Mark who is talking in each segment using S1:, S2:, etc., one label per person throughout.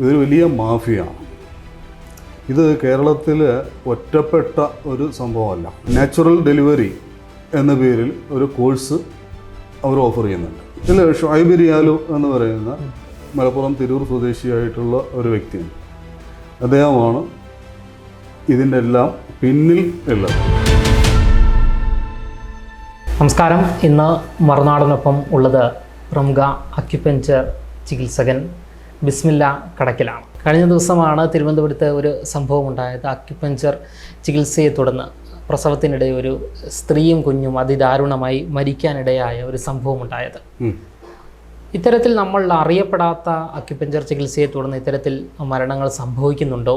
S1: ഇതൊരു വലിയ മാഫിയാണ്. ഇത് കേരളത്തിൽ ഒറ്റപ്പെട്ട ഒരു സംഭവമല്ല. നാച്ചുറൽ ഡെലിവറി എന്ന പേരിൽ ഒരു കോഴ്സ് അവർ ഓഫർ ചെയ്യുന്നുണ്ട്. ഇതിൽ ഷുഐബ് റിയാലു എന്ന് പറയുന്ന മലപ്പുറം തിരൂർ സ്വദേശിയായിട്ടുള്ള ഒരു വ്യക്തിയാണ്. അദ്ദേഹമാണ് ഇതിൻ്റെ എല്ലാം പിന്നിൽ ഉള്ളത്.
S2: നമസ്കാരം. ഇന്ന് മറുനാടനൊപ്പം ഉള്ളത് പ്രമുഖ അക്യുപഞ്ചർ ചികിത്സകൻ ബിസ്മില്ല കടക്കിലാണ്. കഴിഞ്ഞ ദിവസമാണ് തിരുവനന്തപുരത്ത് ഒരു സംഭവം ഉണ്ടായത്. അക്യുപഞ്ചർ ചികിത്സയെ തുടർന്ന് പ്രസവത്തിനിടെ ഒരു സ്ത്രീയും കുഞ്ഞും അതിദാരുണമായി മരിക്കാനിടയായ ഒരു സംഭവം ഉണ്ടായത്. ഇത്തരത്തിൽ നമ്മൾ അറിയപ്പെടാത്ത അക്യുപഞ്ചർ ചികിത്സയെ തുടർന്ന് ഇത്തരത്തിൽ മരണങ്ങൾ സംഭവിക്കുന്നുണ്ടോ?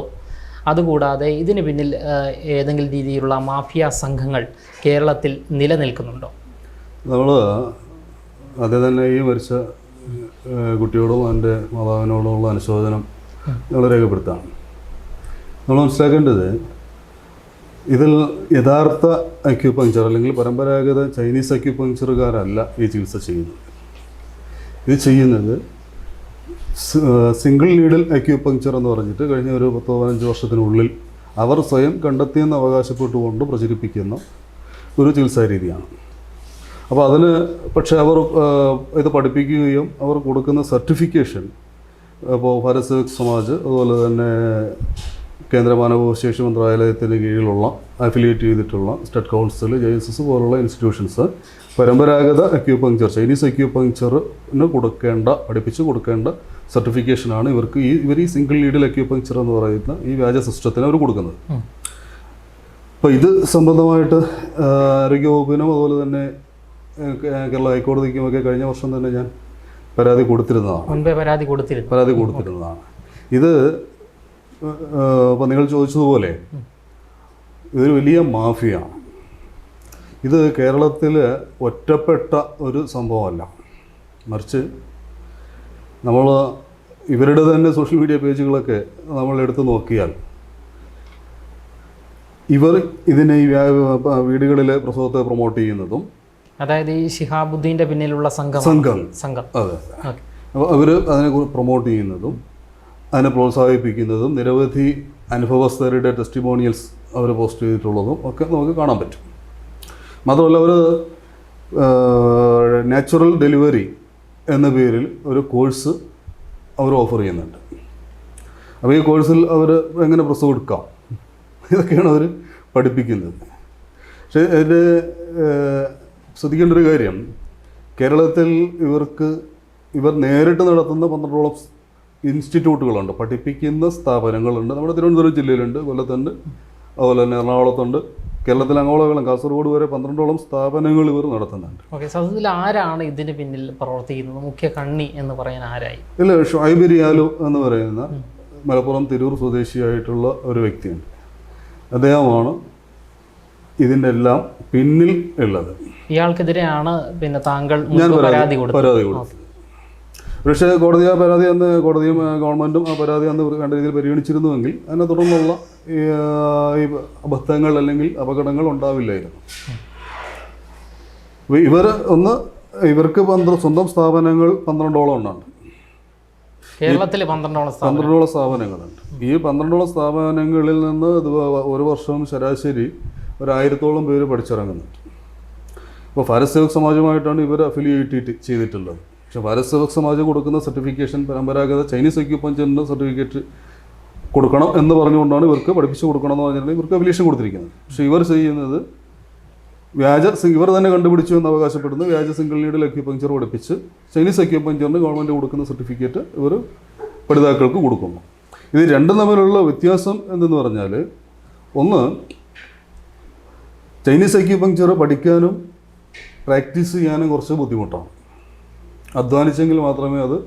S2: അതുകൂടാതെ ഇതിന് പിന്നിൽ ഏതെങ്കിലും രീതിയിലുള്ള മാഫിയ സംഘങ്ങൾ കേരളത്തിൽ നിലനിൽക്കുന്നുണ്ടോ?
S1: നമ്മൾ ആദ്യം തന്നെ ഈ മരിച്ച കുട്ടിയോടും എൻ്റെ മാതാവിനോടുമുള്ള അനുശോചനം നമ്മൾ രേഖപ്പെടുത്താണ്. നമ്മൾ മനസ്സിലാക്കേണ്ടത്, ഇതിൽ യഥാർത്ഥ അക്യുപഞ്ചർ അല്ലെങ്കിൽ പരമ്പരാഗത ചൈനീസ് അക്യുപഞ്ചറുകാരല്ല ഈ ചികിത്സ ചെയ്യുന്നത്. ഇത് ചെയ്യുന്നത് സിംഗിൾ നീഡിൽ അക്യുപഞ്ചർ എന്ന് പറഞ്ഞിട്ട് കഴിഞ്ഞ ഒരു 10-15 വർഷത്തിനുള്ളിൽ അവർ സ്വയം കണ്ടെത്തിയെന്ന് അവകാശപ്പെട്ടുകൊണ്ട് പ്രചരിപ്പിക്കുന്ന ഒരു ചികിത്സാ രീതിയാണ്. അപ്പോൾ അതിന് പക്ഷേ അവർ ഇത് പഠിപ്പിക്കുകയും അവർ കൊടുക്കുന്ന സർട്ടിഫിക്കേഷൻ ഇപ്പോൾ ഭാരത് സേവക് സമാജ്, അതുപോലെ തന്നെ കേന്ദ്ര മാനവവിഭവശേഷി മന്ത്രാലയത്തിന് കീഴിലുള്ള അഫിലിയേറ്റ് ചെയ്തിട്ടുള്ള സ്റ്റേറ്റ് കൗൺസിൽ, JSS പോലുള്ള ഇൻസ്റ്റിറ്റ്യൂഷൻസ് പരമ്പരാഗത അക്യുപങ്ക്ചർ, ചൈനീസ് അക്യുപങ്ക്ചറിന് പഠിപ്പിച്ച് കൊടുക്കേണ്ട സർട്ടിഫിക്കേഷനാണ് ഇവർ ഈ സിംഗിൾ നീഡിൽ അക്യുപങ്ക്ചർ എന്ന് പറയുന്ന ഈ വ്യാജ സിസ്റ്റത്തിന് അവർ കൊടുക്കുന്നത്. അപ്പോൾ ഇത് സംബന്ധമായിട്ട് ആരോഗ്യവകുപ്പിനും അതുപോലെ തന്നെ കേരള ഹൈക്കോടതിക്കുമൊക്കെ കഴിഞ്ഞ വർഷം തന്നെ ഞാൻ പരാതി കൊടുത്തിരുന്നതാണ്. ഇത് ഇപ്പോൾ നിങ്ങൾ ചോദിച്ചതുപോലെ ഇതൊരു വലിയ മാഫിയാണ്. ഇത് കേരളത്തിൽ ഒറ്റപ്പെട്ട ഒരു സംഭവമല്ല, മറിച്ച് നമ്മൾ ഇവരുടെ തന്നെ സോഷ്യൽ മീഡിയ പേജുകളൊക്കെ നമ്മൾ എടുത്ത് നോക്കിയാൽ ഇവർ ഇതിനെ ഈ വീടുകളിലെ പ്രസവത്തെ പ്രൊമോട്ട് ചെയ്യുന്നതും,
S2: അതായത് ഈ ശിഹാബുദ്ദീൻ്റെ പിന്നിലുള്ള സംഘം
S1: അതെ, അപ്പോൾ അവർ അതിനെ പ്രൊമോട്ട് ചെയ്യുന്നതും അതിനെ പ്രോത്സാഹിപ്പിക്കുന്നതും നിരവധി അനുഭവസ്ഥരുടെ ടെസ്റ്റിമോണിയൽസ് അവർ പോസ്റ്റ് ചെയ്തിട്ടുള്ളതും ഒക്കെ നമുക്ക് കാണാൻ പറ്റും. മാത്രമല്ല, അവർ നാച്ചുറൽ ഡെലിവറി എന്ന പേരിൽ ഒരു കോഴ്സ് അവർ ഓഫർ ചെയ്യുന്നുണ്ട്. അപ്പോൾ ഈ കോഴ്സിൽ അവർ എങ്ങനെ പ്രസവം എടുക്കാം ഇതൊക്കെയാണ് അവർ പഠിപ്പിക്കുന്നത്. പക്ഷേ അതിൻ്റെ ശ്രദ്ധിക്കേണ്ട ഒരു കാര്യം, കേരളത്തിൽ ഇവർ നേരിട്ട് നടത്തുന്ന 12ഓളം ഇൻസ്റ്റിറ്റ്യൂട്ടുകളുണ്ട്, പഠിപ്പിക്കുന്ന സ്ഥാപനങ്ങളുണ്ട്. നമ്മുടെ തിരുവനന്തപുരം ജില്ലയിലുണ്ട്, കൊല്ലത്തുണ്ട്, അതുപോലെ തന്നെ എറണാകുളത്തുണ്ട്. കേരളത്തിൽ അങ്ങോളം കാസർഗോഡ് വരെ 12ഓളം സ്ഥാപനങ്ങൾ ഇവർ നടത്തുന്നുണ്ട്.
S2: ഓക്കെ, സത്യത്തിൽ ആരാണ് ഇതിന് പിന്നിൽ പ്രവർത്തിക്കുന്നത്? മുഖ്യ കണ്ണി എന്ന് പറയാൻ ആരായി?
S1: ഇല്ല, ഷുഐബ് റിയാലു എന്ന് പറയുന്ന മലപ്പുറം തിരൂർ സ്വദേശിയായിട്ടുള്ള ഒരു വ്യക്തിയുണ്ട്. അദ്ദേഹമാണ് ഇതിൻ്റെ എല്ലാം പിന്നിൽ ഉള്ളത്.
S2: ഇയാൾക്കെതിരെയാണ് താങ്കൾ
S1: പരാതി കൊടുത്തത്. പക്ഷേ കോടതിയും ഗവൺമെൻറ്റും ആ പരാതി അന്ന് വേണ്ട രീതിയിൽ പരിഗണിച്ചിരുന്നുവെങ്കിൽ അതിനെ തുടർന്നുള്ള ഈ അബദ്ധങ്ങൾ അല്ലെങ്കിൽ അപകടങ്ങൾ ഉണ്ടാവില്ലായിരുന്നു. ഇവർക്ക് സ്വന്തം സ്ഥാപനങ്ങൾ 12ഓളം ഉണ്ട്.
S2: കേരളത്തിൽ 12ഓളം
S1: സ്ഥാപനങ്ങളുണ്ട്. ഈ 12ഓളം സ്ഥാപനങ്ങളിൽ നിന്ന് ഒരു വർഷം ശരാശരി 1000-ഓളം പേര് പഠിച്ചിറങ്ങുന്നുണ്ട്. ഇപ്പോൾ ഭാരത് സേവക് സമാജുമായിട്ടാണ് ഇവർ അഫിലിയേറ്റ് ചെയ്തിട്ടുള്ളത്. പക്ഷേ ഭാരത് സേവക് സമാജ് കൊടുക്കുന്ന സർട്ടിഫിക്കേഷൻ പരമ്പരാഗത ചൈനീസ് അക്യുപഞ്ചറിൻ്റെ സർട്ടിഫിക്കറ്റ് കൊടുക്കണം എന്ന് പറഞ്ഞുകൊണ്ടാണ് ഇവർക്ക് പഠിപ്പിച്ച് കൊടുക്കണം എന്ന് പറഞ്ഞിട്ടുണ്ടെങ്കിൽ ഇവർക്ക് അഫിലിയേഷൻ കൊടുത്തിരിക്കുന്നത്. പക്ഷേ ഇവർ ചെയ്യുന്നത് ഇവർ തന്നെ കണ്ടുപിടിച്ചു എന്ന് അവകാശപ്പെടുന്ന വ്യാജ സിംഗിൾ നീഡിൽ അക്യുപഞ്ചർ പഠിപ്പിച്ച് ചൈനീസ് അക്യുപഞ്ചറിന് ഗവൺമെൻറ് കൊടുക്കുന്ന സർട്ടിഫിക്കറ്റ് ഇവർ പഠിതാക്കൾക്ക് കൊടുക്കുന്നു. ഇത് രണ്ടും തമ്മിലുള്ള വ്യത്യാസം എന്തെന്ന് പറഞ്ഞാൽ, ഒന്ന്, ചൈനീസ് അക്യുപഞ്ചർ പഠിക്കാനും പ്രാക്ടീസ് ചെയ്യാനും കുറച്ച് ബുദ്ധിമുട്ടാണ്. അധ്വാനിച്ചെങ്കിൽ മാത്രമേ അത്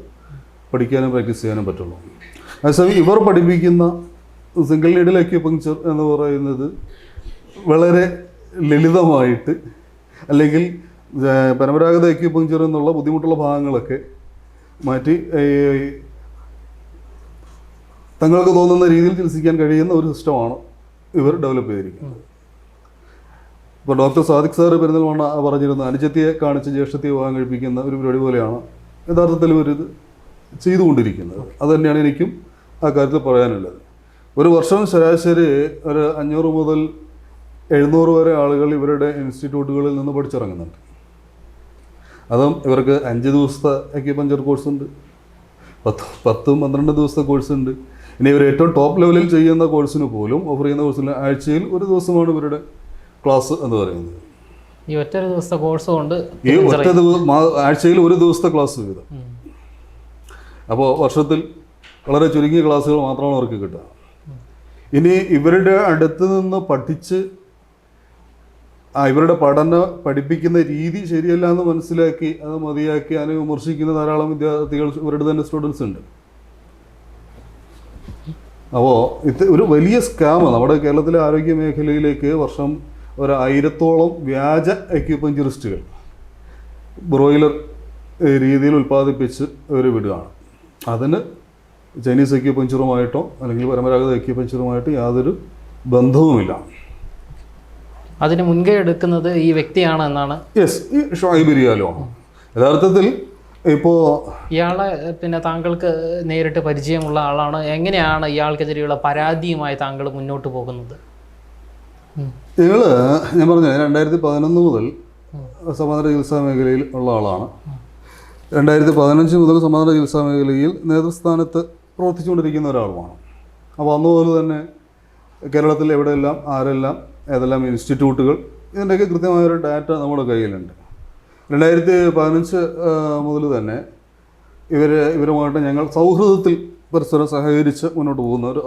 S1: പഠിക്കാനും പ്രാക്ടീസ് ചെയ്യാനും പറ്റുള്ളൂ. അതേസമയം ഇവർ പഠിപ്പിക്കുന്ന സിംഗിൾ നീഡിൽ അക്യുപഞ്ചർ എന്ന് പറയുന്നത് വളരെ ലളിതമായിട്ട്, അല്ലെങ്കിൽ പരമ്പരാഗത അക്യുപഞ്ചർ എന്നുള്ള ബുദ്ധിമുട്ടുള്ള ഭാഗങ്ങളൊക്കെ മാറ്റി തങ്ങൾക്ക് തോന്നുന്ന രീതിയിൽ ചികിത്സിക്കാൻ കഴിയുന്ന ഒരു സിസ്റ്റമാണ് ഇവർ ഡെവലപ്പ് ചെയ്തിരിക്കുന്നത്. ഇപ്പോൾ ഡോക്ടർ സാദിഖ് സാറ് പെരുന്തൽമണ്ണ പറഞ്ഞിരുന്ന അനുജത്തിയെ കാണിച്ച് ജ്യേഷ്ഠത്തെ വിവാഹം കഴിപ്പിക്കുന്ന ഒരു പരിപാടി പോലെയാണ് യഥാർത്ഥത്തിൽ ഇവരിത് ചെയ്തുകൊണ്ടിരിക്കുന്നത്. അത് തന്നെയാണ് എനിക്കും ആ കാര്യത്തിൽ പറയാനുള്ളത്. ഒരു വർഷം ശരാശരി ഒരു 500 മുതൽ 700 വരെ ആളുകൾ ഇവരുടെ ഇൻസ്റ്റിറ്റ്യൂട്ടുകളിൽ നിന്ന് പഠിച്ചിറങ്ങുന്നുണ്ട്. അതും ഇവർക്ക് 5 ദിവസത്തെ അക്യുപഞ്ചർ കോഴ്സുണ്ട്, 10-12 ദിവസത്തെ കോഴ്സുണ്ട്. ഇനി ഇവർ ഏറ്റവും ടോപ്പ് ലെവലിൽ ചെയ്യുന്ന കോഴ്സിന് പോലും ഓഫർ ചെയ്യുന്ന കോഴ്സിന് ആഴ്ചയിൽ 1 ദിവസമാണ് ഇവരുടെ ക്ലാസ് എന്ന് പറയുന്നത്.
S2: ഈ ഒറ്റ ദിവസത്തെ കോഴ്സ് കൊണ്ട്
S1: ഈ ആഴ്ചയിൽ 1 ദിവസത്തെ ക്ലാസ് വീതം. അപ്പോൾ വർഷത്തിൽ വളരെ ചുരുങ്ങിയ ക്ലാസ്സുകൾ മാത്രമാണ് അവർക്ക് കിട്ടുക. ഇനി ഇവരുടെ അടുത്ത് നിന്ന് പഠിച്ച് ഇവരുടെ പഠിപ്പിക്കുന്ന രീതി ശരിയല്ല എന്ന് മനസ്സിലാക്കി അത് മതിയാക്കി അതിനെ വിമർശിക്കുന്ന ധാരാളം വിദ്യാർത്ഥികൾ ഇവരുടെ തന്നെ സ്റ്റുഡൻസ് ഉണ്ട്. അപ്പോൾ ഇത് ഒരു വലിയ സ്കാം നമ്മുടെ കേരളത്തിലെ ആരോഗ്യ മേഖലയിലേക്ക് വർഷം 1000-ഓളം വ്യാജ അക്യുപഞ്ചറിസ്റ്റുകൾ ബ്രോയിലർ രീതിയിൽ ഉൽപ്പാദിപ്പിച്ച് അവർ വിടുകയാണ്. അതിന് ചൈനീസ് അക്യുപഞ്ചറുമായിട്ടോ അല്ലെങ്കിൽ പരമ്പരാഗത അക്യുപഞ്ചറുമായിട്ടോ യാതൊരു ബന്ധവുമില്ല.
S2: അതിന് മുൻകൈ എടുക്കുന്നത് ഈ വ്യക്തിയാണ് എന്നാണ്.
S1: യെസ്, ഈ ഷുഐബ് റിയാലോ ആണ് യഥാർത്ഥത്തിൽ. ഇപ്പോൾ
S2: ഇയാളെ പിന്നെ താങ്കൾക്ക് നേരിട്ട് പരിചയമുള്ള ആളാണ്. എങ്ങനെയാണ് ഇയാൾക്കെതിരെയുള്ള പരാതിയുമായി താങ്കൾ മുന്നോട്ട് പോകുന്നത്?
S1: ഞാൻ പറഞ്ഞു 2011 മുതൽ സമാന്തര ചികിത്സാ മേഖലയിൽ ഉള്ള ആളാണ്. 2015 മുതൽ സമാന്തര ചികിത്സാ മേഖലയിൽ നേതൃസ്ഥാനത്ത് പ്രവർത്തിച്ചുകൊണ്ടിരിക്കുന്ന ഒരാളുമാണ്. അപ്പോൾ അന്ന് മുതൽ തന്നെ കേരളത്തിൽ എവിടെയെല്ലാം ആരെല്ലാം ഏതെല്ലാം ഇൻസ്റ്റിറ്റ്യൂട്ടുകൾ ഇതിൻ്റെയൊക്കെ കൃത്യമായൊരു ഡാറ്റ നമ്മുടെ കയ്യിലുണ്ട്. 2015 മുതൽ തന്നെ ഇവരുമായിട്ട് ഞങ്ങൾ സൗഹൃദത്തിൽ പരസ്പരം സഹകരിച്ച് മുന്നോട്ട് പോകുന്ന ഒരു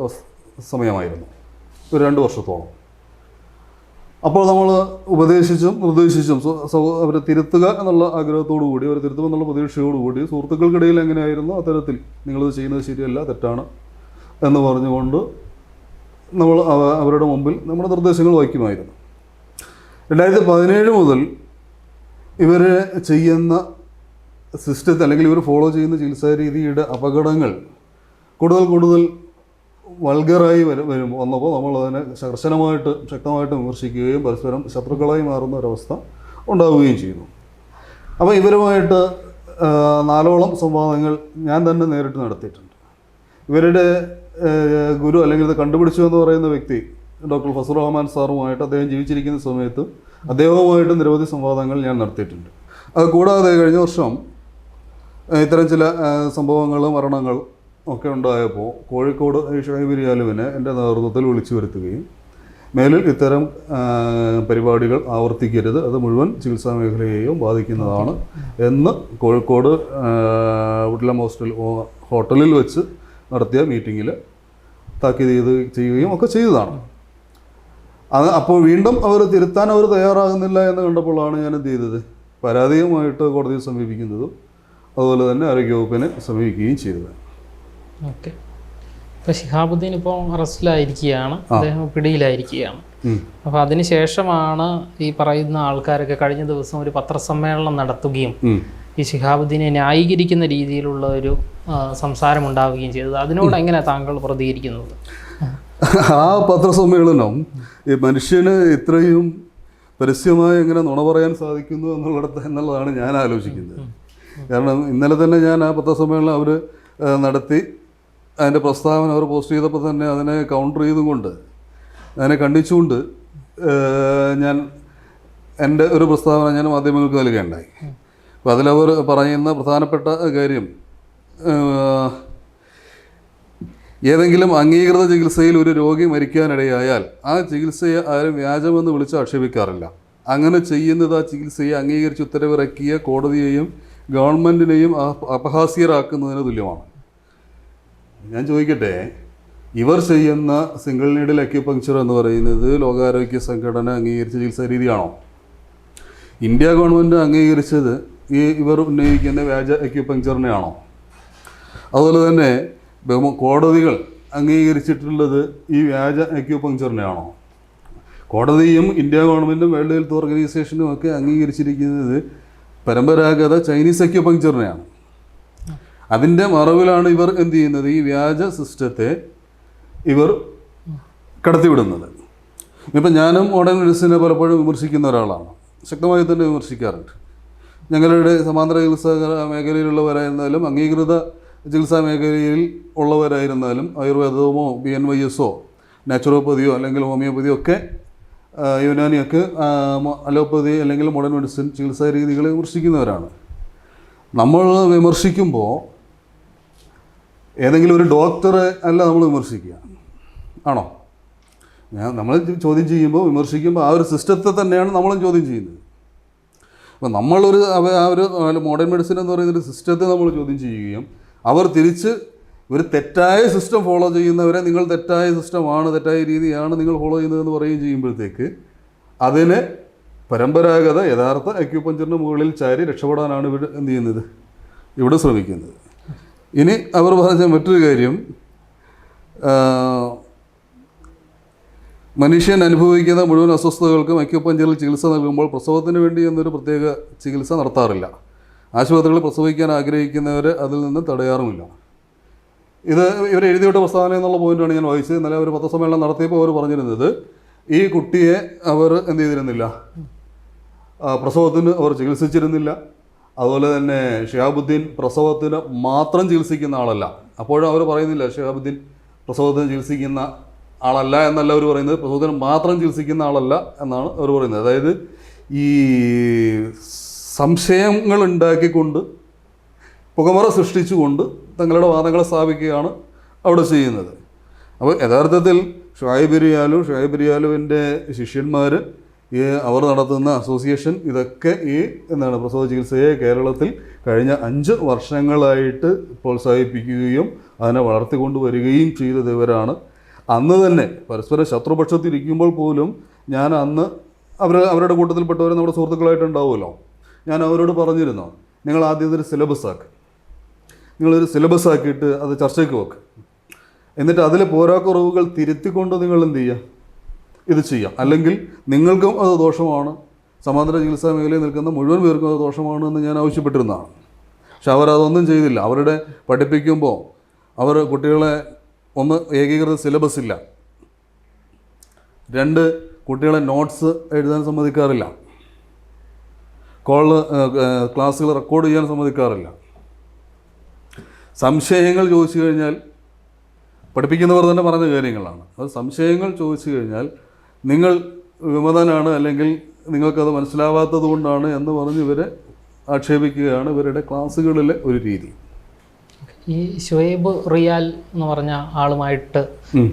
S1: സമയമായിരുന്നു, ഒരു 2 വർഷത്തോളം. അപ്പോൾ നമ്മൾ ഉപദേശിച്ചും നിർദ്ദേശിച്ചും അവരെ തിരുത്തുക എന്നുള്ള ആഗ്രഹത്തോടു കൂടി, അവർ തിരുത്തുമെന്നുള്ള പ്രതീക്ഷയോടുകൂടി സുഹൃത്തുക്കൾക്കിടയിൽ എങ്ങനെയായിരുന്നു അത്തരത്തിൽ നിങ്ങളിത് ചെയ്യുന്നത് ശരിയല്ല, തെറ്റാണ് എന്ന് പറഞ്ഞുകൊണ്ട് നമ്മൾ അവരുടെ മുമ്പിൽ നമ്മുടെ നിർദ്ദേശങ്ങൾ വയ്ക്കുമായിരുന്നു. 2017 മുതൽ ഇവർ ചെയ്യുന്ന സിസ്റ്റത്തെ അല്ലെങ്കിൽ ഇവർ ഫോളോ ചെയ്യുന്ന ചികിത്സാ രീതിയുടെ അപകടങ്ങൾ കൂടുതൽ വൾഗറായി വന്നപ്പോൾ നമ്മളതിനെ ശക്തമായിട്ട് വിമർശിക്കുകയും പരസ്പരം ശത്രുക്കളായി മാറുന്ന ഒരവസ്ഥ ഉണ്ടാവുകയും ചെയ്യുന്നു. അപ്പോൾ ഇവരുമായിട്ട് 4ഓളം സംവാദങ്ങൾ ഞാൻ തന്നെ നേരിട്ട് നടത്തിയിട്ടുണ്ട്. ഇവരുടെ ഗുരു അല്ലെങ്കിൽ ഇത് കണ്ടുപിടിച്ചു എന്ന് പറയുന്ന വ്യക്തി ഡോക്ടർ ഫസൽ റഹ്മാൻ സാറുമായിട്ട് അദ്ദേഹം ജീവിച്ചിരിക്കുന്ന സമയത്ത് അദ്ദേഹവുമായിട്ട് നിരവധി സംവാദങ്ങൾ ഞാൻ നടത്തിയിട്ടുണ്ട്. അത് കൂടാതെ കഴിഞ്ഞ വർഷം ഇത്തരം ചില സംഭവങ്ങളും മരണങ്ങളും ഒക്കെ ഉണ്ടായപ്പോൾ കോഴിക്കോട് ഷുഐബ് റിയാലുവിനെ എൻ്റെ നേതൃത്വത്തിൽ വിളിച്ചു വരുത്തുകയും മേലിൽ ഇത്തരം പരിപാടികൾ ആവർത്തിക്കരുത്, അത് മുഴുവൻ ചികിത്സാ മേഖലയെയും ബാധിക്കുന്നതാണ് എന്ന് കോഴിക്കോട് വുഡ്ലം ഹോട്ടലിൽ വെച്ച് നടത്തിയ മീറ്റിങ്ങിൽ താക്കീത് ചെയ്യുകയും ഒക്കെ ചെയ്തതാണ്. അപ്പോൾ വീണ്ടും അവർ തിരുത്താൻ അവർ തയ്യാറാകുന്നില്ല എന്ന് കണ്ടപ്പോഴാണ് ഞാൻ എന്ത് ചെയ്തത്, പരാതിയുമായിട്ട് കോടതിയെ സമീപിക്കുന്നതും അതുപോലെ തന്നെ ആരോഗ്യവകുപ്പിനെ സമീപിക്കുകയും ചെയ്തത്.
S2: ഓക്കെ. ഇപ്പോൾ ശിഹാബുദ്ദീൻ ഇപ്പോൾ അറസ്റ്റിലായിരിക്കുകയാണ്, അദ്ദേഹം പിടിയിലായിരിക്കുകയാണ്. അപ്പോൾ അതിനുശേഷമാണ് ഈ പറയുന്ന ആൾക്കാരൊക്കെ കഴിഞ്ഞ ദിവസം ഒരു പത്രസമ്മേളനം നടത്തുകയും ഈ ശിഹാബുദ്ദീനെ ന്യായീകരിക്കുന്ന രീതിയിലുള്ള ഒരു സംസാരം ഉണ്ടാവുകയും ചെയ്തത്. അതിനോട് എങ്ങനെ താങ്കൾ പ്രതികരിക്കുന്നത്?
S1: ആ പത്രസമ്മേളനം ഈ മനുഷ്യന് ഇത്രയും പരസ്യമായി എങ്ങനെ നുണ പറയാൻ സാധിക്കുന്നു എന്നുള്ളതാണ് ഞാൻ ആലോചിക്കുന്നത്. കാരണം ഇന്നലെ തന്നെ ഞാൻ ആ പത്രസമ്മേളനം അവർ നടത്തി അതിൻ്റെ പ്രസ്താവന അവർ പോസ്റ്റ് ചെയ്തപ്പോൾ തന്നെ അതിനെ കൗണ്ടർ ചെയ്തുകൊണ്ട് അതിനെ ഖണ്ഡിച്ചുകൊണ്ട് ഞാൻ എൻ്റെ ഒരു പ്രസ്താവന ഞാൻ മാധ്യമങ്ങൾക്ക് നൽകുകയുണ്ടായി. അപ്പോൾ അതിലവർ പറയുന്ന പ്രധാനപ്പെട്ട കാര്യം, ഏതെങ്കിലും അംഗീകൃത ചികിത്സയിൽ ഒരു രോഗി മരിക്കാനിടയായാൽ ആ ചികിത്സയെ ആരും വ്യാജമെന്ന് വിളിച്ച് ആക്ഷേപിക്കാറില്ല. അങ്ങനെ ചെയ്യുന്നത് ആ ചികിത്സയെ അംഗീകരിച്ച് ഉത്തരവിറക്കിയ കോടതിയെയും ഗവൺമെൻറ്റിനെയും അപഹാസ്യരാക്കുന്നതിന് തുല്യമാണ്. ഞാൻ ചോദിക്കട്ടെ, ഇവർ ചെയ്യുന്ന സിംഗിൾ നീഡിൽ അക്യുപങ്ക്ചർ എന്ന് പറയുന്നത് ലോകാരോഗ്യ സംഘടന അംഗീകരിച്ച ചികിത്സാ രീതിയാണോ? ഇന്ത്യ ഗവൺമെൻറ് അംഗീകരിച്ചത് ഇവർ ഉന്നയിക്കുന്ന വ്യാജ അക്യുപങ്ക്ചറിനെയാണോ? അതുപോലെ തന്നെ കോടതികൾ അംഗീകരിച്ചിട്ടുള്ളത് ഈ വ്യാജ അക്യുപങ്ക്ചറിനെയാണോ? കോടതിയും ഇന്ത്യ ഗവൺമെൻറ്റും വേൾഡ് ഹെൽത്ത് ഓർഗനൈസേഷനും ഒക്കെ അംഗീകരിച്ചിരിക്കുന്നത് പരമ്പരാഗത ചൈനീസ് അക്യുപങ്ക്ചറിനെയാണ്. അതിൻ്റെ മറവിലാണ് ഇവർ എന്ത് ചെയ്യുന്നത്, ഈ വ്യാജ സിസ്റ്റത്തെ ഇവർ കടത്തിവിടുന്നത്. ഇപ്പം ഞാനും മോഡേൺ മെഡിസിനെ പലപ്പോഴും വിമർശിക്കുന്ന ഒരാളാണ്, ശക്തമായി തന്നെ വിമർശിക്കാറുണ്ട്. ഞങ്ങളുടെ സമാന്തര ചികിത്സാ മേഖലയിലുള്ളവരായിരുന്നാലും അംഗീകൃത ചികിത്സാ മേഖലയിൽ ഉള്ളവരായിരുന്നാലും ആയുർവേദമോ BNYSO നാച്ചുറോപ്പതിയോ അല്ലെങ്കിൽ ഹോമിയോപ്പതിയോ ഒക്കെ യുനാനിയൊക്കെ അലോപ്പതി അല്ലെങ്കിൽ മോഡേൺ മെഡിസിൻ ചികിത്സാ രീതികളെ വിമർശിക്കുന്നവരാണ്. നമ്മൾ വിമർശിക്കുമ്പോൾ ഏതെങ്കിലും ഒരു ഡോക്ടറെ അല്ല നമ്മൾ വിമർശിക്കുക, ആണോ? നമ്മൾ ചോദ്യം ചെയ്യുമ്പോൾ വിമർശിക്കുമ്പോൾ ആ ഒരു സിസ്റ്റത്തെ തന്നെയാണ് നമ്മളും ചോദ്യം ചെയ്യുന്നത്. അപ്പോൾ നമ്മളൊരു ആ ഒരു മോഡേൺ മെഡിസിൻ എന്ന് പറയുന്നൊരു സിസ്റ്റത്തെ നമ്മൾ ചോദ്യം ചെയ്യുകയും അവർ തിരിച്ച് ഒരു തെറ്റായ സിസ്റ്റം ഫോളോ ചെയ്യുന്നവരെ നിങ്ങൾ തെറ്റായ സിസ്റ്റമാണ്, തെറ്റായ രീതിയാണ് നിങ്ങൾ ഫോളോ ചെയ്യുന്നതെന്ന് പറയുകയും ചെയ്യുമ്പോഴത്തേക്ക് അതിനെ പരമ്പരാഗത യഥാർത്ഥ അക്യുപഞ്ചറിന് മുകളിൽ ചാരി രക്ഷപ്പെടാനാണ് ഇവിടെ എന്ത് ചെയ്യുന്നത്, ഇവിടെ ശ്രമിക്കുന്നത്. ഇനി അവർ പറഞ്ഞ മറ്റൊരു കാര്യം, മനുഷ്യൻ അനുഭവിക്കുന്ന മുഴുവൻ അസ്വസ്ഥതകൾക്കും അക്യുപഞ്ചറിൽ ചികിത്സ നൽകുമ്പോൾ പ്രസവത്തിന് വേണ്ടി എന്നൊരു പ്രത്യേക ചികിത്സ നടത്താറില്ല. ആശുപത്രികളിൽ പ്രസവിക്കാൻ ആഗ്രഹിക്കുന്നവർ അതിൽ നിന്ന് തടയാറുമില്ല. ഇത് ഇവർ എഴുതിവിട്ട പ്രസ്താവന എന്നുള്ള പോയിൻ്റാണ് ഞാൻ വായിച്ചത്. ഇന്നലെ അവർ പത്രസമ്മേളനം നടത്തിയപ്പോൾ അവർ പറഞ്ഞിരുന്നത് ഈ കുട്ടിയെ അവർ എന്ത് ചെയ്തിരുന്നില്ല, പ്രസവത്തിന് അവർ ചികിത്സിച്ചിരുന്നില്ല. അതുപോലെ തന്നെ ഷിഹാബുദ്ദീൻ പ്രസവത്തിന് മാത്രം ചികിത്സിക്കുന്ന ആളല്ല. അപ്പോഴും അവർ പറയുന്നില്ല ഷിഹാബുദ്ദീൻ പ്രസവത്തിന് ചികിത്സിക്കുന്ന ആളല്ല എന്നല്ല അവർ പറയുന്നത്, പ്രസവത്തിന് മാത്രം ചികിത്സിക്കുന്ന ആളല്ല എന്നാണ് അവർ പറയുന്നത്. അതായത് ഈ സംശയങ്ങൾ ഉണ്ടാക്കിക്കൊണ്ട് പുകമറ സൃഷ്ടിച്ചുകൊണ്ട് തങ്ങളുടെ വാദങ്ങളെ സ്ഥാപിക്കുകയാണ് അവിടെ ചെയ്യുന്നത്. അപ്പോൾ യഥാർത്ഥത്തിൽ ഷുഐബ് റിയാലുവിൻ്റെ ശിഷ്യന്മാർ അവർ നടത്തുന്ന അസോസിയേഷൻ ഇതൊക്കെ എന്താണ് പ്രസവ ചികിത്സയെ കേരളത്തിൽ കഴിഞ്ഞ 5 വർഷങ്ങളായിട്ട് പ്രോത്സാഹിപ്പിക്കുകയും അതിനെ വളർത്തിക്കൊണ്ടുവരികയും ചെയ്തത് ഇവരാണ്. അന്ന് തന്നെ പരസ്പര ശത്രുപക്ഷത്തിരിക്കുമ്പോൾ പോലും ഞാൻ അന്ന് അവരുടെ കൂട്ടത്തിൽപ്പെട്ടവർ നമ്മുടെ സുഹൃത്തുക്കളായിട്ടുണ്ടാവുമല്ലോ, ഞാൻ അവരോട് പറഞ്ഞിരുന്നു, നിങ്ങൾ ആദ്യം ഇതൊരു സിലബസ് ആക്കിയിട്ട് അത് ചർച്ചയ്ക്ക് വെക്ക്, എന്നിട്ട് അതിലെ പോരാക്കുറവുകൾ തിരുത്തിക്കൊണ്ട് നിങ്ങൾ എന്ത് ചെയ്യുക, ഇത് ചെയ്യാം. അല്ലെങ്കിൽ നിങ്ങൾക്കും അത് ദോഷമാണ്, സമാന്തര ചികിത്സാ മേഖലയിൽ നിൽക്കുന്ന മുഴുവൻ പേർക്കും അത് ദോഷമാണ് എന്ന് ഞാൻ ആവശ്യപ്പെട്ടിരുന്നതാണ്. പക്ഷെ അവരതൊന്നും ചെയ്തില്ല. അവരുടെ പഠിപ്പിക്കുമ്പോൾ അവർ കുട്ടികളെ ഒന്ന് ഏകീകൃത സിലബസ് ഇല്ല, 2 കുട്ടികളെ നോട്ട്സ് എഴുതാൻ സമ്മതിക്കാറില്ല, ക്ലാസ്സുകൾ റെക്കോർഡ് ചെയ്യാൻ സമ്മതിക്കാറില്ല. സംശയങ്ങൾ ചോദിച്ചു കഴിഞ്ഞാൽ പഠിപ്പിക്കുന്നവർ തന്നെ പറഞ്ഞ കാര്യങ്ങളാണ്. അത് സംശയങ്ങൾ ചോദിച്ചു കഴിഞ്ഞാൽ നിങ്ങൾ വിമതനാണ് അല്ലെങ്കിൽ നിങ്ങൾക്കത് മനസ്സിലാവാത്തത് കൊണ്ടാണ് എന്ന് പറഞ്ഞ് ഇവരെ ആക്ഷേപിക്കുകയാണ് ഇവരുടെ ക്ലാസ്സുകളിലെ ഒരു രീതി.
S2: ഈ ഷുഐബ് റിയാൽ എന്ന് പറഞ്ഞ ആളുമായിട്ട്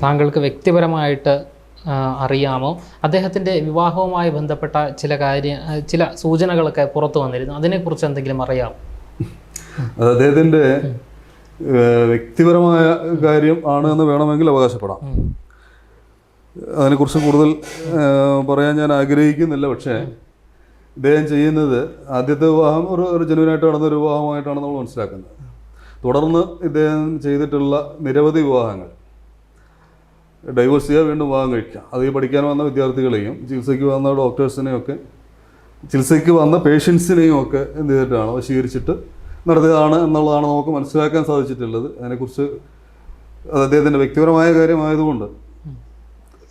S2: താങ്കൾക്ക് വ്യക്തിപരമായിട്ട് അറിയാമോ? അദ്ദേഹത്തിൻ്റെ വിവാഹവുമായി ബന്ധപ്പെട്ട ചില സൂചനകളൊക്കെ പുറത്തു വന്നിരുന്നു, അതിനെക്കുറിച്ച് എന്തെങ്കിലും അറിയാമോ?
S1: അദ്ദേഹത്തിൻ്റെ വ്യക്തിപരമായ കാര്യം ആണ് എന്ന് വേണമെങ്കിൽ അവകാശപ്പെടാം. അതിനെക്കുറിച്ച് കൂടുതൽ പറയാൻ ഞാൻ ആഗ്രഹിക്കുന്നില്ല. പക്ഷേ ഇദ്ദേഹം ചെയ്യുന്നത് ആദ്യത്തെ വിവാഹം ഒരു ജനുവിനായിട്ട് നടന്നൊരു വിവാഹമായിട്ടാണ് നമ്മൾ മനസ്സിലാക്കുന്നത്. തുടർന്ന് ഇദ്ദേഹം ചെയ്തിട്ടുള്ള നിരവധി വിവാഹങ്ങൾ, ഡൈവേഴ്സ് ചെയ്യുക, വീണ്ടും വിവാഹം കഴിക്കുക, അത് ഈ പഠിക്കാൻ വന്ന വിദ്യാർത്ഥികളെയും ചികിത്സയ്ക്ക് വന്ന ഡോക്ടേഴ്സിനെയും ഒക്കെ, ചികിത്സയ്ക്ക് വന്ന പേഷ്യൻസിനെയും ഒക്കെ എന്ത് ചെയ്തിട്ടാണ് വശീകരിച്ചിട്ട് നടത്തിയതാണ് എന്നുള്ളതാണ് നമുക്ക് മനസ്സിലാക്കാൻ സാധിച്ചിട്ടുള്ളത്. അതിനെക്കുറിച്ച് അത് അദ്ദേഹത്തിൻ്റെ വ്യക്തിപരമായ കാര്യമായതുകൊണ്ട്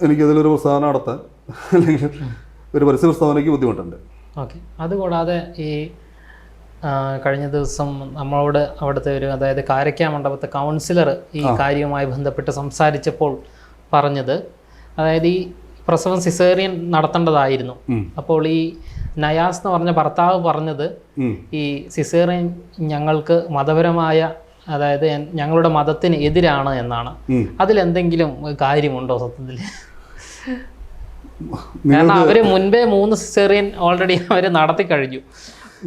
S1: എനിക്കതിലൊരു പ്രസ്താവന നടത്താൻ അല്ലെങ്കിൽ ഒരു പരസ്യ പ്രസ്താവനയ്ക്ക് ബുദ്ധിമുട്ടുണ്ട്.
S2: ഓക്കെ. അതുകൂടാതെ ഈ കഴിഞ്ഞ ദിവസം നമ്മളോട് അവിടുത്തെ അതായത് കാരയ്ക്ക മണ്ഡപത്തെ കൗൺസിലർ ഈ കാര്യവുമായി ബന്ധപ്പെട്ട് സംസാരിച്ചപ്പോൾ പറഞ്ഞത്, അതായത് ഈ പ്രസവം സിസേറിയൻ നടത്തേണ്ടതായിരുന്നു. അപ്പോൾ ഈ നയാസ് എന്ന് പറഞ്ഞ ഭർത്താവ് പറഞ്ഞത് ഈ സിസേറിയൻ ഞങ്ങൾക്ക് മതപരമായ, അതായത് ഞങ്ങളുടെ മതത്തിന് എതിരാണ് എന്നാണ്. അതിലെന്തെങ്കിലും കാര്യമുണ്ടോ സത്യത്തിൽ? കാരണം അവര് മുൻപേ 3 സിസേറിയൻ ഓൾറെഡി അവര് നടത്തി കഴിഞ്ഞു.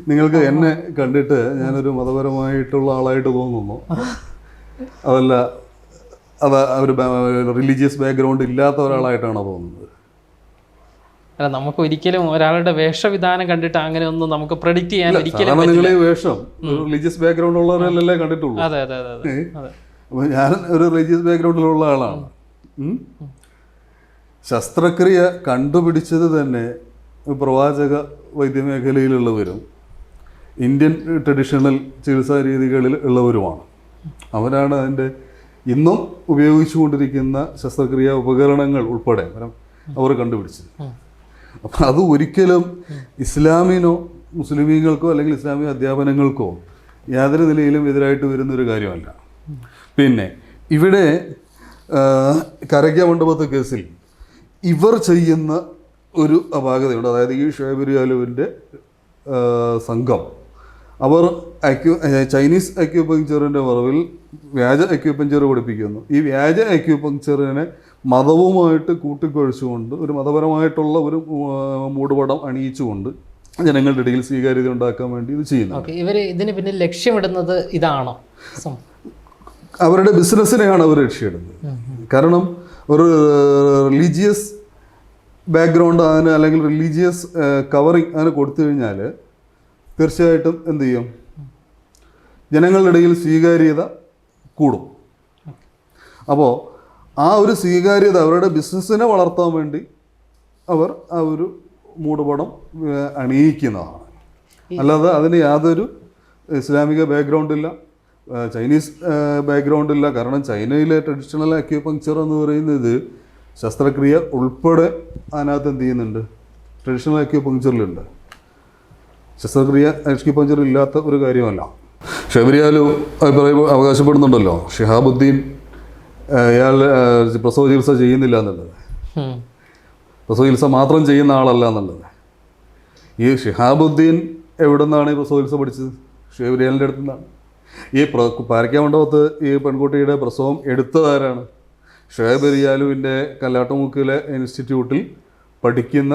S1: നിങ്ങൾക്ക് എന്നെ കണ്ടിട്ട് ഞാനൊരു മതപരമായിട്ടുള്ള ആളായിട്ട് തോന്നുന്നു. അതല്ല, ഒരു റിലീജിയസ് ബാക്ക്ഗ്രൗണ്ട് ഇല്ലാത്ത ഒരാളായിട്ടാണോ തോന്നുന്നത്?
S2: അല്ല, നമുക്ക് ഒരിക്കലും ഒരാളുടെ വേഷവിധാനം കണ്ടിട്ട് അങ്ങനെ ഒന്നും നമുക്ക് പ്രെഡിക്റ്റ് ചെയ്യാൻ ഒരിക്കലും.
S1: നിങ്ങൾ ഈ വേഷം റിലീജിയസ് ബാക്ക്ഗ്രൗണ്ട് ഉള്ളവരല്ലേ കണ്ടിട്ടുള്ളൂ.
S2: അതെ അതെ അതെ.
S1: അപ്പോൾ ഞാൻ ഒരു റിലീജിയസ് ബാക്ക്ഗ്രൗണ്ടിലുള്ള ആളാണ്. ശസ്ത്രക്രിയ കണ്ടുപിടിച്ചത് തന്നെ പ്രവാചക വൈദ്യമേഖലയിലുള്ളവരും ഇന്ത്യൻ ട്രഡീഷണൽ ചികിത്സാ രീതികളിൽ ഉള്ളവരുമാണ്. അവരാണ് അതിൻ്റെ ഇന്നും ഉപയോഗിച്ചുകൊണ്ടിരിക്കുന്ന ശസ്ത്രക്രിയാ ഉപകരണങ്ങൾ ഉൾപ്പെടെ അവർ കണ്ടുപിടിച്ചത്. അപ്പം അത് ഒരിക്കലും ഇസ്ലാമിനോ മുസ്ലിമീങ്ങൾക്കോ അല്ലെങ്കിൽ ഇസ്ലാമിക അധ്യാപനങ്ങൾക്കോ യാതൊരു നിലയിലും എതിരായിട്ട് വരുന്നൊരു കാര്യമല്ല. പിന്നെ ഇവിടെ കരയ്ക്ക മണ്ഡപത്തെ കേസിൽ ഇവർ ചെയ്യുന്ന ഒരു അപാകതയുണ്ട്. അതായത് ഈ ഷുഹൈബ് റിയാലുവിൻ്റെ സംഘം അവർ ചൈനീസ് അക്യൂപങ്ചറിൻ്റെ മറവിൽ വ്യാജ അക്യൂപങ്ചർ പഠിപ്പിക്കുന്നു. ഈ വ്യാജ അക്യൂപങ്ചറിനെ മതവുമായിട്ട് കൂട്ടിക്കുഴച്ചുകൊണ്ട് ഒരു മതപരമായിട്ടുള്ള ഒരു മൂടുപടം അണിയിച്ചുകൊണ്ട് ജനങ്ങളുടെ ഇടയിൽ സ്വീകാര്യത ഉണ്ടാക്കാൻ വേണ്ടി ഇത് ചെയ്യുന്നു.
S2: ഇവർ ഇതിന് പിന്നെ ലക്ഷ്യമിടുന്നത് ഇതാണോ?
S1: അവരുടെ ബിസിനസ്സിനെയാണ് അവർ ലക്ഷ്യമിടുന്നത്. കാരണം ഒരു റിലീജിയസ് ബാക്ക്ഗ്രൗണ്ട് അതിന് അല്ലെങ്കിൽ റിലീജിയസ് കവറിങ് അതിന് കൊടുത്തു കഴിഞ്ഞാൽ തീർച്ചയായിട്ടും എന്ത് ചെയ്യും, ജനങ്ങളുടെ ഇടയിൽ സ്വീകാര്യത കൂടും. അപ്പോൾ ആ ഒരു സ്വീകാര്യത അവരുടെ ബിസിനസ്സിനെ വളർത്താൻ വേണ്ടി അവർ ആ ഒരു മൂടുപടം അണിയിക്കുന്നതാണ്. അല്ലാതെ അതിന് യാതൊരു ഇസ്ലാമിക ബാക്ക്ഗ്രൗണ്ടില്ല, ചൈനീസ് ബാക്ക്ഗ്രൗണ്ടില്ല. കാരണം ചൈനയിലെ ട്രഡീഷണൽ അക്യൂപങ്ചർ എന്ന് പറയുന്നത് ശസ്ത്രക്രിയ ഉൾപ്പെടെ അതിനകത്ത് എന്ത് ചെയ്യുന്നുണ്ട്, ട്രഡീഷണൽ അക്യൂപങ്ചറിലുണ്ട്. ശസ്ത്രക്രിയ അക്യൂപങ്ചർ ഇല്ലാത്ത ഒരു കാര്യമല്ല. ഷുഹൈബ് റിയാലു അവകാശപ്പെടുന്നുണ്ടല്ലോ ഷിഹാബുദ്ദീൻ അയാൾ പ്രസവ ചികിത്സ ചെയ്യുന്നില്ല എന്നുള്ളത്, പ്രസവ ചികിത്സ മാത്രം ചെയ്യുന്ന ആളല്ല എന്നുള്ളത്. ഈ ഷിഹാബുദ്ദീൻ എവിടെ നിന്നാണ് ഈ പ്രസവ ചികിത്സ പഠിച്ചത്? ഷുഹൈബ് റിയാലിൻ്റെ അടുത്തു നിന്നാണ്. ഈ പാരക്ക മണ്ഡപത്ത് ഈ പെൺകുട്ടിയുടെ പ്രസവം എടുത്തതാരാണ്? ഷുഹൈബ് റിയാലുവിൻ്റെ കല്ലാട്ടുമുക്കിലെ ഇൻസ്റ്റിറ്റ്യൂട്ടിൽ പഠിക്കുന്ന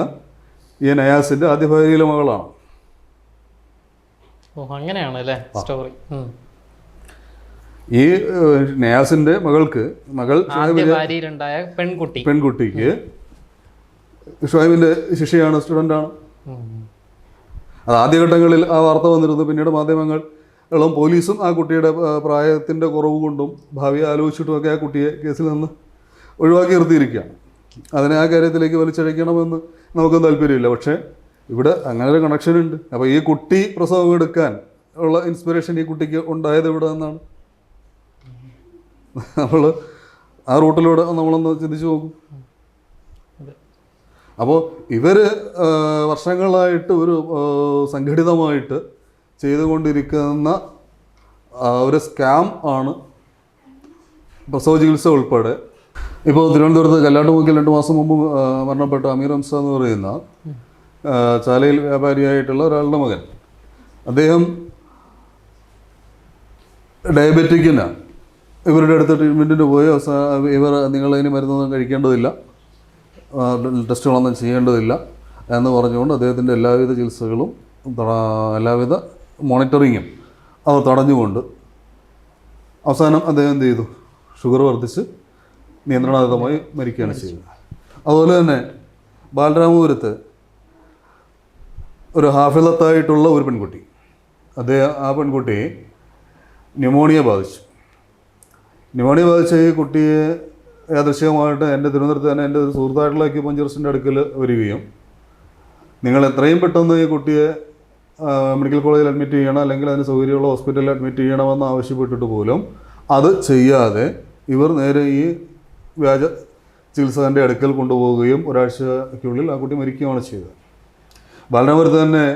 S1: ഈ നയാസിൻ്റെ ആദ്യ ഭാര്യയിലെ മകളാണ്.
S2: അങ്ങനെയാണ് അല്ലേ സ്റ്റോറി.
S1: ഈ നയാസിൻ്റെ മകൾ പെൺകുട്ടിക്ക് ഷുഹൈബിൻ്റെ ശിഷ്യയാണ്, സ്റ്റുഡൻ്റാണ്. അത് ആദ്യഘട്ടങ്ങളിൽ ആ വാർത്ത വന്നിരുന്നു. പിന്നീട് മാധ്യമങ്ങളും പോലീസും ആ കുട്ടിയുടെ പ്രായത്തിൻ്റെ കുറവ് കൊണ്ടും ഭാവിയെ ആലോചിച്ചിട്ടുമൊക്കെ ആ കുട്ടിയെ കേസിൽ നിന്ന് ഒഴിവാക്കി നിർത്തിയിരിക്കുകയാണ്. അതിനെ ആ കാര്യത്തിലേക്ക് വലിച്ചഴക്കണമെന്ന് നമുക്കൊന്നും താല്പര്യമില്ല. പക്ഷേ ഇവിടെ അങ്ങനെ ഒരു കണക്ഷൻ ഉണ്ട്. അപ്പോൾ ഈ കുട്ടി പ്രസവം എടുക്കാൻ ഉള്ള ഇൻസ്പിറേഷൻ ഈ കുട്ടിക്ക് ഉണ്ടായത് ഇവിടെ നിന്നാണ്. നമ്മൾ ആ റൂട്ടിലൂടെ നമ്മളൊന്ന് ചിന്തിച്ച് നോക്കും. അപ്പോൾ ഇവർ വർഷങ്ങളായിട്ട് ഒരു സംഘടിതമായിട്ട് ചെയ്തുകൊണ്ടിരിക്കുന്ന ഒരു സ്കാം ആണ് പ്രസവ ചികിത്സ ഉൾപ്പെടെ. ഇപ്പോൾ തിരുവനന്തപുരത്ത് കല്ലാട്ടുമുക്കിൽ 2 മാസം മുമ്പ് മരണപ്പെട്ട അമീർ ഹംസ എന്ന് പറയുന്ന ചാലയിൽ വ്യാപാരിയായിട്ടുള്ള ഒരാളുടെ മകൻ, അദ്ദേഹം ഡയബറ്റിക്കിനാണ്. ഇവരുടെ അടുത്ത് ട്രീറ്റ്മെൻറ്റിന് പോയി ഇവർ നിങ്ങളതിന് മരുന്നൊന്നും കഴിക്കേണ്ടതില്ല, ടെസ്റ്റുകളൊന്നും ചെയ്യേണ്ടതില്ല എന്ന് പറഞ്ഞുകൊണ്ട് അദ്ദേഹത്തിൻ്റെ എല്ലാവിധ ചികിത്സകളും എല്ലാവിധ മോണിറ്ററിങ്ങും അവർ തടഞ്ഞുകൊണ്ട് അവസാനം അദ്ദേഹം എന്ത് ചെയ്തു, ഷുഗർ വർദ്ധിച്ച് നിയന്ത്രണാതീതമായി മരിക്കുകയാണ് ചെയ്യുന്നത്. അതുപോലെ തന്നെ ബാലരാമപുരത്ത് ഒരു ഹാഫിളത്തായിട്ടുള്ള ഒരു പെൺകുട്ടി, ആ പെൺകുട്ടി ന്യൂമോണിയ ബാധിച്ചു. ന്യൂമോണിയ ബാധിച്ച ഈ കുട്ടിയെ യാദൃശ്ചികമായിട്ട് എൻ്റെ തിരുവനന്തപുരത്ത് തന്നെ എൻ്റെ ഒരു സുഹൃത്തായിട്ടുള്ള അക്യൂപങ്ചറിസ്റ്റിൻ്റെ അടുക്കൽ വരികയും നിങ്ങൾ എത്രയും പെട്ടെന്ന് ഈ കുട്ടിയെ മെഡിക്കൽ കോളേജിൽ അഡ്മിറ്റ് ചെയ്യണം, അല്ലെങ്കിൽ അതിന് സൗകര്യമുള്ള ഹോസ്പിറ്റലിൽ അഡ്മിറ്റ് ചെയ്യണമെന്ന് ആവശ്യപ്പെട്ടിട്ട് പോലും അത് ചെയ്യാതെ ഇവർ നേരെ ഈ വ്യാജ ചികിത്സകൻ്റെ അടുക്കൽ കൊണ്ടുപോവുകയും ഒരാഴ്ചയ്ക്കുള്ളിൽ ആ കുട്ടി മരിക്കുകയാണ് ചെയ്തത്. ബാലരാമപുരത്ത് തന്നെ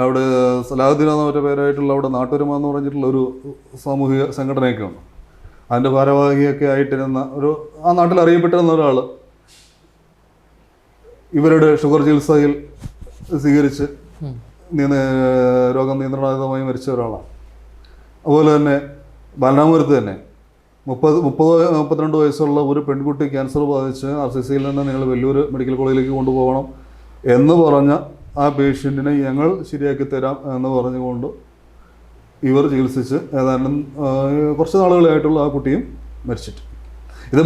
S1: അവിടെ സലാഹുദ്ദീൻ എന്ന മറ്റേ പേരായിട്ടുള്ള അവിടെ നാട്ടുരമ എന്ന് പറഞ്ഞിട്ടുള്ള ഒരു സാമൂഹിക സംഘടനയൊക്കെ ഉണ്ട്. അതിൻ്റെ ഭാരവാഹിയൊക്കെ ആയിട്ടിരുന്ന ആ നാട്ടിൽ അറിയപ്പെട്ടിരുന്ന ഒരാൾ ഇവരുടെ ഷുഗർ ചികിത്സയിൽ സ്വീകരിച്ച് രോഗം നിയന്ത്രണാതീതമായി മരിച്ച ഒരാളാണ്. അതുപോലെ തന്നെ ബാലരാമപുരത്ത് തന്നെ 32 വയസ്സുള്ള ഒരു പെൺകുട്ടി ക്യാൻസർ ബാധിച്ച് RCCയിൽ നിന്ന് നിങ്ങൾ വെല്ലൂർ മെഡിക്കൽ കോളേജിലേക്ക് കൊണ്ടുപോകണം എന്ന് പറഞ്ഞ ആ പേഷ്യൻറ്റിനെ ഞങ്ങൾ ശരിയാക്കി തരാം എന്ന് പറഞ്ഞുകൊണ്ട് ഇവർ ചികിത്സിച്ച് ഏതാനും കുറച്ച് നാളുകളായിട്ടുള്ള ആ കുട്ടിയും മരിച്ചിട്ട്. ഇത്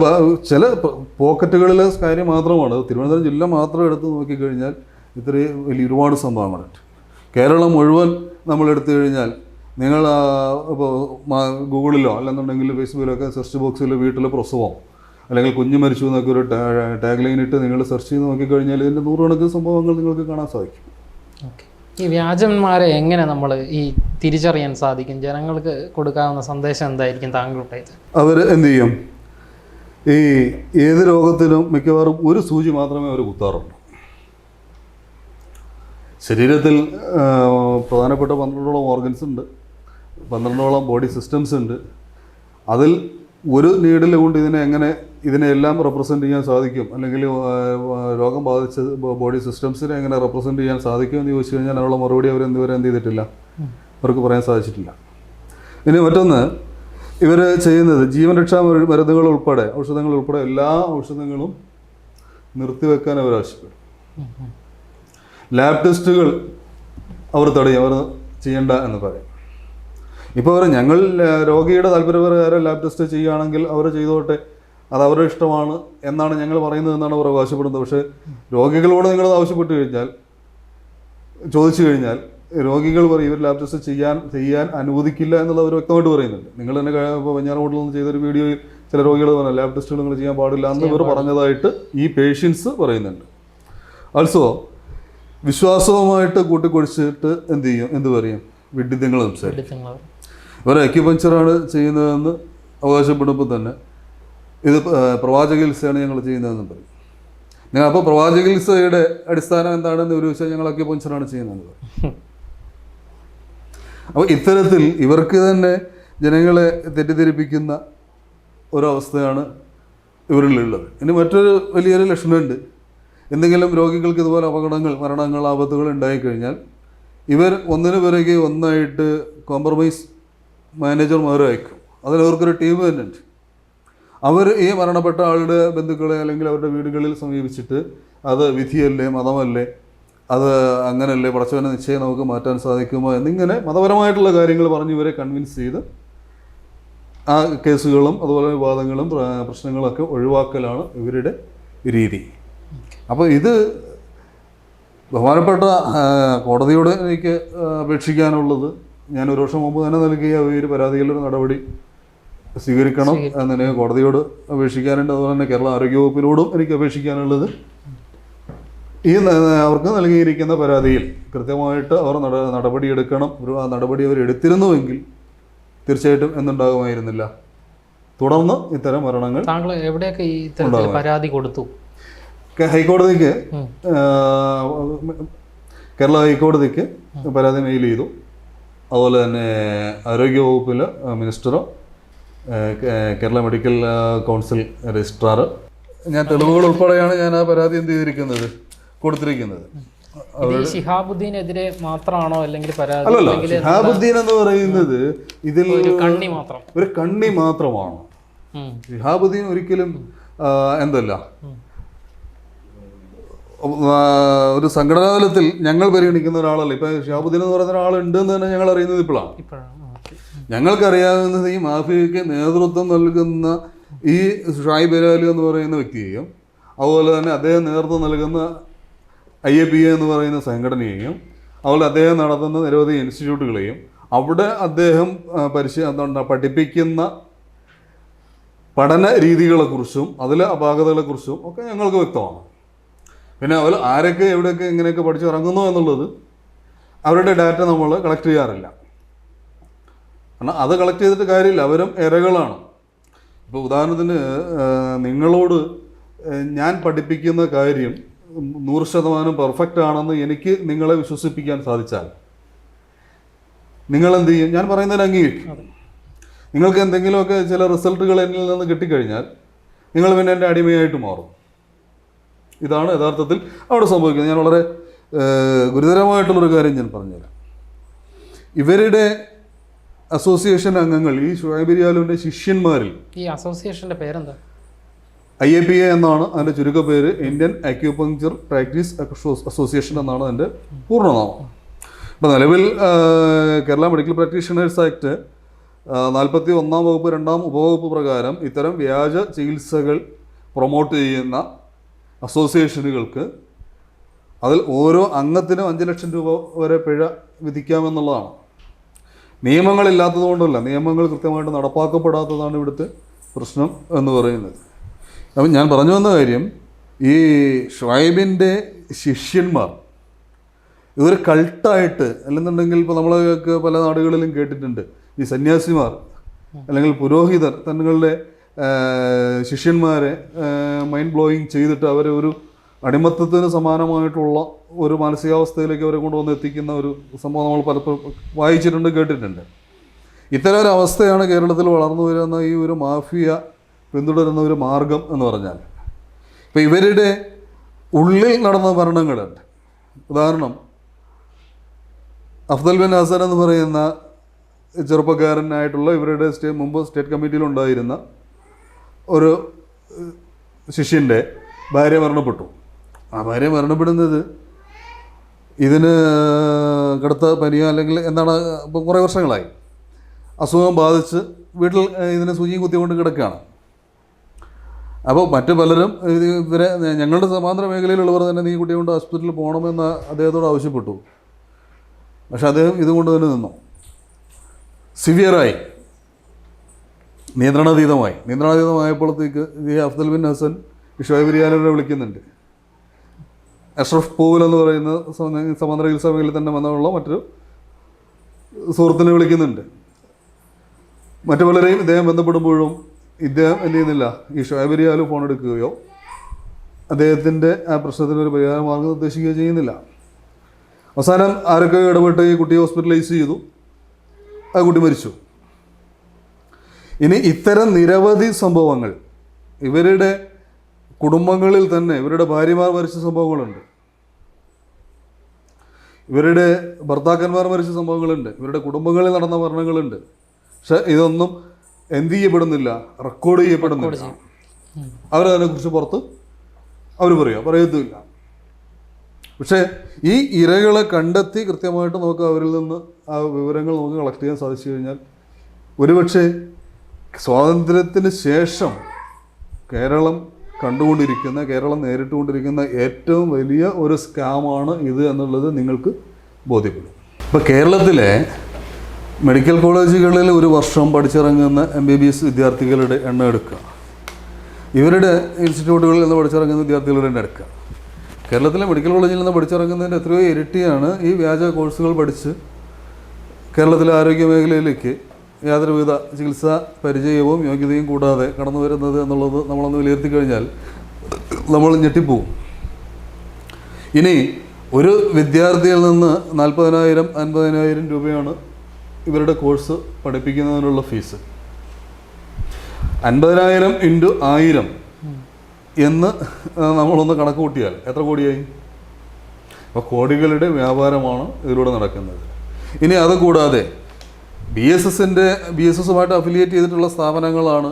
S1: ചില പോക്കറ്റുകളിലെ കാര്യം മാത്രമാണ്. തിരുവനന്തപുരം ജില്ല മാത്രം എടുത്ത് നോക്കിക്കഴിഞ്ഞാൽ ഇത്രയും വലിയ ഒരുപാട് സംഭവങ്ങളുണ്ട്. കേരളം മുഴുവൻ നമ്മൾ എടുത്തു കഴിഞ്ഞാൽ നിങ്ങൾ ഇപ്പോൾ ഗൂഗിളിലോ അല്ലെന്നുണ്ടെങ്കിൽ ഫേസ്ബുക്കിലൊക്കെ സെർച്ച് ബോക്സിൽ വീട്ടിലെ പ്രസവം അല്ലെങ്കിൽ കുഞ്ഞ് മരിച്ചു എന്നൊക്കെ ഒരു ടാഗ് ലൈൻ ഇട്ട് നിങ്ങൾ സെർച്ച് ചെയ്ത് നോക്കിക്കഴിഞ്ഞാൽ ഇതിൻ്റെ 100 കണക്കിന് സംഭവങ്ങൾ നിങ്ങൾക്ക് കാണാൻ സാധിക്കും.
S2: ഈ വ്യാജന്മാരെ എങ്ങനെ നമ്മൾ ഈ തിരിച്ചറിയാൻ സാധിക്കും? ജനങ്ങൾക്ക് കൊടുക്കാവുന്ന സന്ദേശം എന്തായിരിക്കും താങ്കളുടെ?
S1: അവർ എന്ത് ചെയ്യും, ഈ ഏത് രോഗത്തിനും മിക്കവാറും ഒരു സൂചി മാത്രമേ അവർ കുത്താറുള്ളൂ. ശരീരത്തിൽ പ്രധാനപ്പെട്ട 12ഓളം ഓർഗൻസ് ഉണ്ട്, 12ഓളം ബോഡി സിസ്റ്റംസ് ഉണ്ട്. അതിൽ ഒരു നീഡിൽ കൊണ്ട് ഇതിനെല്ലാം റെപ്രസെൻ്റ് ചെയ്യാൻ സാധിക്കും, അല്ലെങ്കിൽ രോഗം ബാധിച്ച ബോഡി സിസ്റ്റംസിനെ എങ്ങനെ റെപ്രസെൻ്റ് ചെയ്യാൻ സാധിക്കും എന്ന് ചോദിച്ചു കഴിഞ്ഞാൽ അതിനുള്ള മറുപടി അവർ ഇതുവരെ എന്ത് ചെയ്തിട്ടില്ല, അവർക്ക് പറയാൻ സാധിച്ചിട്ടില്ല. ഇനി മറ്റൊന്ന്, ഇവർ ചെയ്യുന്നത് ജീവൻ രക്ഷാ മരുന്നുകൾ ഉൾപ്പെടെ ഔഷധങ്ങൾ ഉൾപ്പെടെ എല്ലാ ഔഷധങ്ങളും നിർത്തിവെക്കാൻ അവർ ആവശ്യപ്പെടും. ലാബ് ടെസ്റ്റുകൾ അവർ തടയും, അവർ ചെയ്യണ്ട എന്ന് പറയും. ഇപ്പോൾ അവർ ഞങ്ങൾ രോഗിയുടെ താല്പര്യപ്രകാരം ലാബ് ടെസ്റ്റ് ചെയ്യുകയാണെങ്കിൽ അവർ ചെയ്തോട്ടെ, അത് അവരുടെ ഇഷ്ടമാണ് എന്നാണ് ഞങ്ങൾ പറയുന്നത് എന്നാണ് അവർ അവകാശപ്പെടുന്നത്. പക്ഷേ രോഗികളോട് നിങ്ങളത് ആവശ്യപ്പെട്ട് കഴിഞ്ഞാൽ, ചോദിച്ചു കഴിഞ്ഞാൽ രോഗികൾ പറയും ഇവർ ലാബ് ടെസ്റ്റ് ചെയ്യാൻ അനുവദിക്കില്ല എന്നുള്ളത് അവർ വ്യക്തമായിട്ട് പറയുന്നുണ്ട്. നിങ്ങൾ തന്നെ ഇപ്പോൾ വെഞ്ഞാറമൂട്ടിൽ നിന്ന് ചെയ്തൊരു വീഡിയോയിൽ ചില രോഗികൾ പറഞ്ഞു ലാബ് ടെസ്റ്റുകൾ നിങ്ങൾ ചെയ്യാൻ പാടില്ല എന്ന് ഇവർ പറഞ്ഞതായിട്ട് ഈ പേഷ്യൻസ് പറയുന്നുണ്ട്. ആൾസോ വിശ്വാസവുമായിട്ട് കൂട്ടിക്കൊഴിച്ചിട്ട് എന്ത് പറയും, വിഡ്ഢിത്തങ്ങൾ സംസാരിക്കും. ഇവർ അക്യുപഞ്ചറാണ് ചെയ്യുന്നതെന്ന് അവകാശപ്പെടുമ്പോൾ തന്നെ ഇത് പ്രവാചകചികിത്സയാണ് ഞങ്ങൾ ചെയ്യുന്നതെന്ന് പറയും. ഞങ്ങൾ അപ്പോൾ പ്രവാചകചികിത്സയുടെ അടിസ്ഥാനം എന്താണെന്ന് ഒരു ചോദിച്ചാൽ ഞങ്ങൾ അക്യുപഞ്ചറാണ് ചെയ്യുന്നത്. അപ്പോൾ ഇത്തരത്തിൽ ഇവർക്ക് തന്നെ ജനങ്ങളെ തെറ്റിദ്ധരിപ്പിക്കുന്ന ഒരവസ്ഥയാണ് ഇവരിലുള്ളത്. ഇനി മറ്റൊരു വലിയൊരു ലക്ഷണമുണ്ട്. എന്തെങ്കിലും രോഗികൾക്ക് ഇതുപോലെ അപകടങ്ങൾ, മരണങ്ങൾ, ആപത്തുകൾ ഉണ്ടായിക്കഴിഞ്ഞാൽ ഇവർ ഒന്നിനു പിറകെ ഒന്നായിട്ട് കോംപ്രമൈസ് മാനേജർമാർ അയക്കും. അതിലവർക്കൊരു ടീം തന്നെ ഉണ്ട്. അവർ ഈ മരണപ്പെട്ട ആളുടെ ബന്ധുക്കളെ അല്ലെങ്കിൽ അവരുടെ വീടുകളിൽ സമീപിച്ചിട്ട് അത് വിധിയല്ലേ, മതമല്ലേ, അത് അങ്ങനല്ലേ, പടച്ചവനെ നിശ്ചയം നമുക്ക് മാറ്റാൻ സാധിക്കുമോ എന്നിങ്ങനെ മതപരമായിട്ടുള്ള കാര്യങ്ങൾ പറഞ്ഞ് ഇവരെ കൺവിൻസ് ചെയ്ത് ആ കേസുകളും അതുപോലെ വിവാദങ്ങളും പ്രശ്നങ്ങളൊക്കെ ഒഴിവാക്കലാണ് ഇവരുടെ രീതി. അപ്പോൾ ഇത് ബഹുമാനപ്പെട്ട കോടതിയോട് എനിക്ക് അപേക്ഷിക്കാനുള്ളത്, ഞാൻ ഒരു വർഷം മുമ്പ് തന്നെ നൽകിയ ഒരു പരാതിയിലൊരു നടപടി സ്വീകരിക്കണം എന്നെ കോടതിയോട് അപേക്ഷിക്കാനുണ്ട്. അതുപോലെ തന്നെ കേരള ആരോഗ്യവകുപ്പിനോടും എനിക്ക് അപേക്ഷിക്കാനുള്ളത്, ഈ അവർക്ക് നൽകിയിരിക്കുന്ന പരാതിയിൽ കൃത്യമായിട്ട് അവർ നടപടിയെടുക്കണം. ആ നടപടി അവർ എടുത്തിരുന്നുവെങ്കിൽ തീർച്ചയായിട്ടും എന്നുണ്ടാകുമായിരുന്നില്ല. തുടർന്ന് ഇത്തരം മരണങ്ങൾ
S2: താങ്കൾ എവിടെയൊക്കെ ഈ പരാതി കൊടുത്തു?
S1: ഹൈക്കോടതിക്ക്, കേരള ഹൈക്കോടതിക്ക് പരാതി മെയിൽ ചെയ്തു. അതുപോലെ തന്നെ ആരോഗ്യവകുപ്പിലെ മിനിസ്റ്ററോ കേരള മെഡിക്കൽ കൗൺസിൽ രജിസ്ട്രാർ, ഞാൻ തെളിവുകൾ ഉൾപ്പെടെയാണ് ഞാൻ ആ പരാതി ചെയ്തിരിക്കുന്നത്, കൊടുത്തിരിക്കുന്നത്.
S2: ശിഹാബുദ്ദീനെതിരെ മാത്രമാണോ അല്ലെങ്കിൽ പരാതി?
S1: അല്ലല്ല, ശിഹാബുദ്ദീൻ എന്ന് പറയുന്നത് ഇതിൽ
S2: ഒരു
S1: കണ്ണി മാത്രമാണ്. ശിഹാബുദ്ദീൻ ഒരിക്കലും എന്തല്ല, ഒരു സംഘടനാ തലത്തിൽ ഞങ്ങൾ പരിഗണിക്കുന്ന ഒരാളല്ല. ഇപ്പം ശിഹാബുദ്ദീൻ എന്ന് പറയുന്ന ഒരാളുണ്ട് എന്ന് തന്നെ ഞങ്ങൾ അറിയുന്നത് ഇപ്പോഴാണ്. ഞങ്ങൾക്കറിയാവുന്നത് ഈ മാഫിയയ്ക്ക് നേതൃത്വം നൽകുന്ന ഈ ഷുഹൈബ് ബലാലി എന്ന് പറയുന്ന വ്യക്തിയെയും അതുപോലെ തന്നെ അദ്ദേഹം നേതൃത്വം നൽകുന്ന IAPA എന്ന് പറയുന്ന സംഘടനയെയും അതുപോലെ അദ്ദേഹം നടത്തുന്ന നിരവധി ഇൻസ്റ്റിറ്റ്യൂട്ടുകളെയും അവിടെ അദ്ദേഹം പഠിപ്പിക്കുന്ന പഠന രീതികളെക്കുറിച്ചും അതിലെ അപാകതകളെക്കുറിച്ചും ഒക്കെ ഞങ്ങൾക്ക് വ്യക്തമാണ്. പിന്നെ അവർ ആരൊക്കെ എവിടെയൊക്കെ എങ്ങനെയൊക്കെ പഠിച്ചിറങ്ങുന്നു എന്നുള്ളത് അവരുടെ ഡാറ്റ നമ്മൾ കളക്ട് ചെയ്യാറില്ല. കാരണം അത് കളക്ട് ചെയ്തിട്ട് കാര്യമില്ല, അവരും ഇരകളാണ്. ഇപ്പോൾ ഉദാഹരണത്തിന് നിങ്ങളോട് ഞാൻ പഠിപ്പിക്കുന്ന കാര്യം 100% പെർഫെക്റ്റ് ആണെന്ന് എനിക്ക് നിങ്ങളെ വിശ്വസിപ്പിക്കാൻ സാധിച്ചാൽ നിങ്ങൾ എന്ത് ചെയ്യും? ഞാൻ പറയുന്നതിന് അംഗീകരിക്കും. നിങ്ങൾക്ക് എന്തെങ്കിലുമൊക്കെ ചില റിസൾട്ടുകൾ എന്നിൽ നിന്ന് കിട്ടിക്കഴിഞ്ഞാൽ നിങ്ങൾ പിന്നെ എൻ്റെ അടിമയായിട്ട് മാറും. ഇതാണ് യഥാർത്ഥത്തിൽ അവിടെ സംഭവിക്കുന്നത്. ഞാൻ വളരെ ഗുരുതരമായിട്ടുള്ളൊരു കാര്യം ഞാൻ പറഞ്ഞുതരാം. ഇവരുടെ അസോസിയേഷൻ അംഗങ്ങൾ, ഈ ഷുഹൈബ് ബലാലിയുടെ ശിഷ്യന്മാരിൽ, ഈ
S2: അസോസിയേഷൻ്റെ പേരെന്താ?
S1: IAPA എന്നാണ് അതിൻ്റെ ചുരുക്കപ്പേര്. ഇന്ത്യൻ അക്യൂപങ്ചർ പ്രാക്ടീസ് അസോസിയേഷൻ എന്നാണ് അതിൻ്റെ പൂർണ്ണനാമം. ഇപ്പോൾ നിലവിൽ കേരള മെഡിക്കൽ പ്രാക്ടീഷണേഴ്സ് ആക്ട് 41-ാം വകുപ്പ് 2-ാം ഉപവകുപ്പ് പ്രകാരം ഇത്തരം വ്യാജ ചികിത്സകൾ പ്രൊമോട്ട് ചെയ്യുന്ന അസോസിയേഷനുകൾക്ക് അതിൽ ഓരോ അംഗത്തിനും 5 ലക്ഷം രൂപ വരെ പിഴ വിധിക്കാമെന്നുള്ളതാണ്. നിയമങ്ങളില്ലാത്തത് കൊണ്ടല്ല, നിയമങ്ങൾ കൃത്യമായിട്ട് നടപ്പാക്കപ്പെടാത്തതാണ് ഇവിടുത്തെ പ്രശ്നം എന്ന് പറയുന്നത്. അപ്പം ഞാൻ പറഞ്ഞു വന്ന കാര്യം, ഈ ഷുഹൈബിൻ്റെ ശിഷ്യന്മാർ ഇവർ കൾട്ടായിട്ട്, അല്ലെന്നുണ്ടെങ്കിൽ ഇപ്പോൾ നമ്മളൊക്കെ പല നാടുകളിലും കേട്ടിട്ടുണ്ട്, ഈ സന്യാസിമാർ അല്ലെങ്കിൽ പുരോഹിതർ തങ്ങളുടെ ശിഷ്യന്മാരെ മൈൻഡ് ബ്ലോയിങ് ചെയ്തിട്ട് അവരെ ഒരു അടിമത്തത്തിന് സമാനമായിട്ടുള്ള ഒരു മാനസികാവസ്ഥയിലേക്ക് അവരെ കൊണ്ടുവന്ന് എത്തിക്കുന്ന ഒരു സംഭവം നമ്മൾ പലപ്പോഴും വായിച്ചിട്ടുണ്ട്, കേട്ടിട്ടുണ്ട്. ഇത്തരം ഒരു അവസ്ഥയാണ് കേരളത്തിൽ വളർന്നു വരുന്ന ഈ ഒരു മാഫിയ പിന്തുടരുന്ന ഒരു മാർഗം എന്ന് പറഞ്ഞാൽ. ഇപ്പോൾ ഇവരുടെ ഉള്ളിൽ നടന്ന മരണങ്ങളുണ്ട്. ഉദാഹരണം, അഫ്ദൽ ബിൻ ഹസൻ എന്ന് പറയുന്ന ചെറുപ്പക്കാരനായിട്ടുള്ള ഇവരുടെ മുമ്പ് സ്റ്റേറ്റ് കമ്മിറ്റിയിലുണ്ടായിരുന്ന ഒരു ശിഷ്യൻ്റെ ഭാര്യ മരണപ്പെട്ടു. ആ ഭാര്യ മരണപ്പെടുന്നത് ഇതിന് കടുത്ത പനിയോ അല്ലെങ്കിൽ എന്താണ്, ഇപ്പോൾ കുറേ വർഷങ്ങളായി അസുഖം ബാധിച്ച് വീട്ടിൽ ഇതിനെ സൂചിയും കുത്തിക്കൊണ്ട് കിടക്കുകയാണ്. അപ്പോൾ മറ്റു പലരും ഇവരെ ഞങ്ങളുടെ സമാന്തര മേഖലയിലുള്ളവർ തന്നെ നീ കുട്ടിയെ കൊണ്ട് ഹോസ്പിറ്റലിൽ പോകണമെന്ന് അദ്ദേഹത്തോട് ആവശ്യപ്പെട്ടു. പക്ഷെ അദ്ദേഹം ഇതുകൊണ്ട് തന്നെ നിന്നു. സിവിയറായി, നിയന്ത്രണാതീതമായപ്പോഴത്തേക്ക് ഈ അഫ്ദൽ ബിൻ ഹസൻ ഈ ഷുഹൈബ് റിയാലിനെ വിളിക്കുന്നുണ്ട്. അഷ്റഫ് പൂവൽ എന്ന് പറയുന്ന സമാന്തര ചികിത്സാ മേഖലയിൽ തന്നെ വന്നുള്ള മറ്റൊരു സുഹൃത്തിനെ വിളിക്കുന്നുണ്ട്. മറ്റു പലരെയും ഇദ്ദേഹം ബന്ധപ്പെടുമ്പോഴും ഇദ്ദേഹം എന്ത് ചെയ്യുന്നില്ല, ഈ ഷുഹൈബ് റിയാൽ ഫോൺ എടുക്കുകയോ അദ്ദേഹത്തിൻ്റെ ആ പ്രശ്നത്തിനൊരു പരിഹാര മാർഗം നിർദ്ദേശിക്കുകയോ ചെയ്യുന്നില്ല. അവസാനം ആരൊക്കെ ഇടപെട്ട് ഈ കുട്ടിയെ ഹോസ്പിറ്റലൈസ് ചെയ്തു, ആ കുട്ടി മരിച്ചു. ഇനി ഇത്തരം നിരവധി സംഭവങ്ങൾ ഇവരുടെ കുടുംബങ്ങളിൽ തന്നെ ഇവരുടെ ഭാര്യമാർ മരിച്ച സംഭവങ്ങളുണ്ട്, ഇവരുടെ ഭർത്താക്കന്മാർ മരിച്ച സംഭവങ്ങളുണ്ട്, ഇവരുടെ കുടുംബങ്ങളിൽ നടന്ന മരണങ്ങളുണ്ട്. പക്ഷെ ഇതൊന്നും എന്ത് ചെയ്യപ്പെടുന്നില്ല, റെക്കോർഡ് ചെയ്യപ്പെടുന്നില്ല. അവരതിനെക്കുറിച്ച് പുറത്ത് അവർ പറയത്തുമില്ല. പക്ഷേ ഈ ഇരകളെ കണ്ടെത്തി കൃത്യമായിട്ട് നമുക്ക് അവരിൽ നിന്ന് ആ വിവരങ്ങൾ നമുക്ക് കളക്ട് ചെയ്യാൻ സാധിച്ചു കഴിഞ്ഞാൽ ഒരുപക്ഷെ സ്വാതന്ത്ര്യത്തിന് ശേഷം കേരളം നേരിട്ടുകൊണ്ടിരിക്കുന്ന ഏറ്റവും വലിയ ഒരു സ്കാമാണ് ഇത് എന്നുള്ളത് നിങ്ങൾക്ക് ബോധ്യപ്പെടും. ഇപ്പോൾ കേരളത്തിലെ മെഡിക്കൽ കോളേജുകളിൽ ഒരു വർഷം പഠിച്ചിറങ്ങുന്ന MBBS വിദ്യാർത്ഥികളുടെ എണ്ണം എടുക്കുക, ഇവരുടെ ഇൻസ്റ്റിറ്റ്യൂട്ടുകളിൽ നിന്ന് പഠിച്ചിറങ്ങുന്ന വിദ്യാർത്ഥികളുടെ എണ്ണം എടുക്കുക. കേരളത്തിലെ മെഡിക്കൽ കോളേജിൽ നിന്ന് പഠിച്ചിറങ്ങുന്നതിൻ്റെ എത്രയോ ഇരട്ടിയാണ് ഈ വ്യാജ കോഴ്സുകൾ പഠിച്ച് കേരളത്തിലെ ആരോഗ്യ മേഖലയിലേക്ക് യാതൊരുവിധ ചികിത്സാ പരിചയവും യോഗ്യതയും കൂടാതെ കടന്നു വരുന്നത് എന്നുള്ളത് നമ്മളൊന്ന് വിലയിരുത്തി കഴിഞ്ഞാൽ നമ്മൾ ഞെട്ടിപ്പോവും. ഇനി ഒരു വിദ്യാർത്ഥിയിൽ നിന്ന് 40,000-50,000 രൂപയാണ് ഇവരുടെ കോഴ്സ് പഠിപ്പിക്കുന്നതിനുള്ള ഫീസ്. 50,000 × 1000 എന്ന് നമ്മളൊന്ന് കണക്ക് കൂട്ടിയാൽ എത്ര കോടിയായി? അപ്പോൾ കോടികളുടെ വ്യാപാരമാണ് ഇതിലൂടെ നടക്കുന്നത്. ഇനി അതുകൂടാതെ BSSുമായിട്ട് അഫിലിയേറ്റ് ചെയ്തിട്ടുള്ള സ്ഥാപനങ്ങളാണ്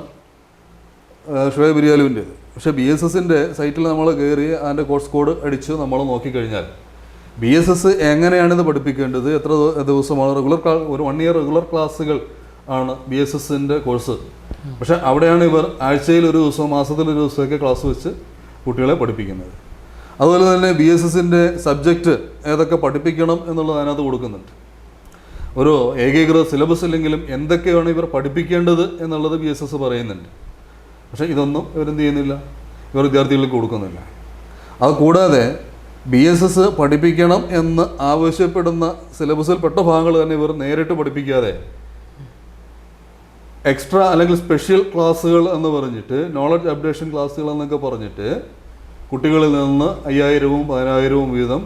S1: ഷുഹൈബ് റിയാലുവിൻ്റേത്. പക്ഷേ BSSൻ്റെ സൈറ്റിൽ നമ്മൾ കയറി അതിൻ്റെ കോഴ്സ് കോഡ് അടിച്ച് നമ്മൾ നോക്കിക്കഴിഞ്ഞാൽ BSS എങ്ങനെയാണിത് പഠിപ്പിക്കേണ്ടത്, എത്ര ദിവസമാണ് ഒരു 1 ഇയർ റെഗുലർ ക്ലാസ്സുകൾ ആണ് BSSൻ്റെ കോഴ്സ്. പക്ഷേ അവിടെയാണ് ഇവർ ആഴ്ചയിൽ ഒരു ദിവസം, മാസത്തിലൊരു ദിവസമൊക്കെ ക്ലാസ് വെച്ച് കുട്ടികളെ പഠിപ്പിക്കുന്നത്. അതുപോലെ തന്നെ BSSൻ്റെ സബ്ജക്റ്റ് ഏതൊക്കെ പഠിപ്പിക്കണം എന്നുള്ളത് അതിനകത്ത് കൊടുക്കുന്നുണ്ട്. ഒരു ഏകീകൃത സിലബസ് ഇല്ലെങ്കിലും എന്തൊക്കെയാണ് ഇവർ പഠിപ്പിക്കേണ്ടത് എന്നുള്ളത് BSS പറയുന്നുണ്ട്. പക്ഷേ ഇതൊന്നും ഇവരെന്ത് ചെയ്യുന്നില്ല, ഇവർ വിദ്യാർത്ഥികൾക്ക് കൊടുക്കുന്നില്ല. അതുകൂടാതെ BSS പഠിപ്പിക്കണം എന്ന് ആവശ്യപ്പെടുന്ന സിലബസിൽപ്പെട്ട ഭാഗങ്ങൾ തന്നെ ഇവർ നേരിട്ട് പഠിപ്പിക്കാതെ എക്സ്ട്രാ അല്ലെങ്കിൽ സ്പെഷ്യൽ ക്ലാസ്സുകൾ എന്ന് പറഞ്ഞിട്ട്, നോളജ് അപ്ഡേഷൻ ക്ലാസ്സുകൾ എന്നൊക്കെ പറഞ്ഞിട്ട് കുട്ടികളിൽ നിന്ന് 5,000-ഉം 10,000-ഉം വീതം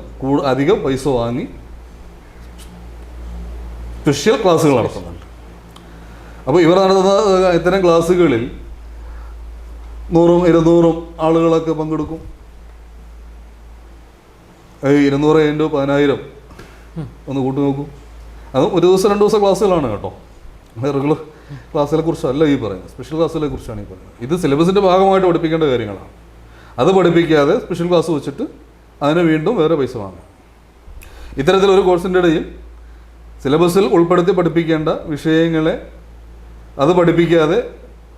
S1: അധികം പൈസ വാങ്ങി സ്പെഷ്യൽ ക്ലാസ്സുകൾ നടത്തുന്നുണ്ട്. അപ്പോൾ ഇവർ നടത്തുന്ന ഇത്തരം ക്ലാസ്സുകളിൽ 100-200 ആളുകളൊക്കെ പങ്കെടുക്കും. 200 × 10,000 ഒന്ന് കൂട്ടി നോക്കൂ. അത് ഒരു ദിവസം 2 ദിവസം ക്ലാസ്സുകളാണ് കേട്ടോ. റെഗുലർ ക്ലാസ്സിനെ കുറിച്ചല്ല ഈ പറയുന്നത്, സ്പെഷ്യൽ ക്ലാസ്സുകളെ കുറിച്ചാണ് ഈ പറയുന്നത്. ഇത് സിലബസിൻ്റെ ഭാഗമായിട്ട് പഠിപ്പിക്കേണ്ട കാര്യങ്ങളാണ്. അത് പഠിപ്പിക്കാതെ സ്പെഷ്യൽ ക്ലാസ് വെച്ചിട്ട് അതിന് വീണ്ടും വേറെ പൈസ വാങ്ങാം. ഇത്തരത്തിലൊരു കോഴ്സിൻ്റെ ഇടയിൽ സിലബസിൽ ഉൾപ്പെടുത്തി പഠിപ്പിക്കേണ്ട വിഷയങ്ങളെ അത് പഠിപ്പിക്കാതെ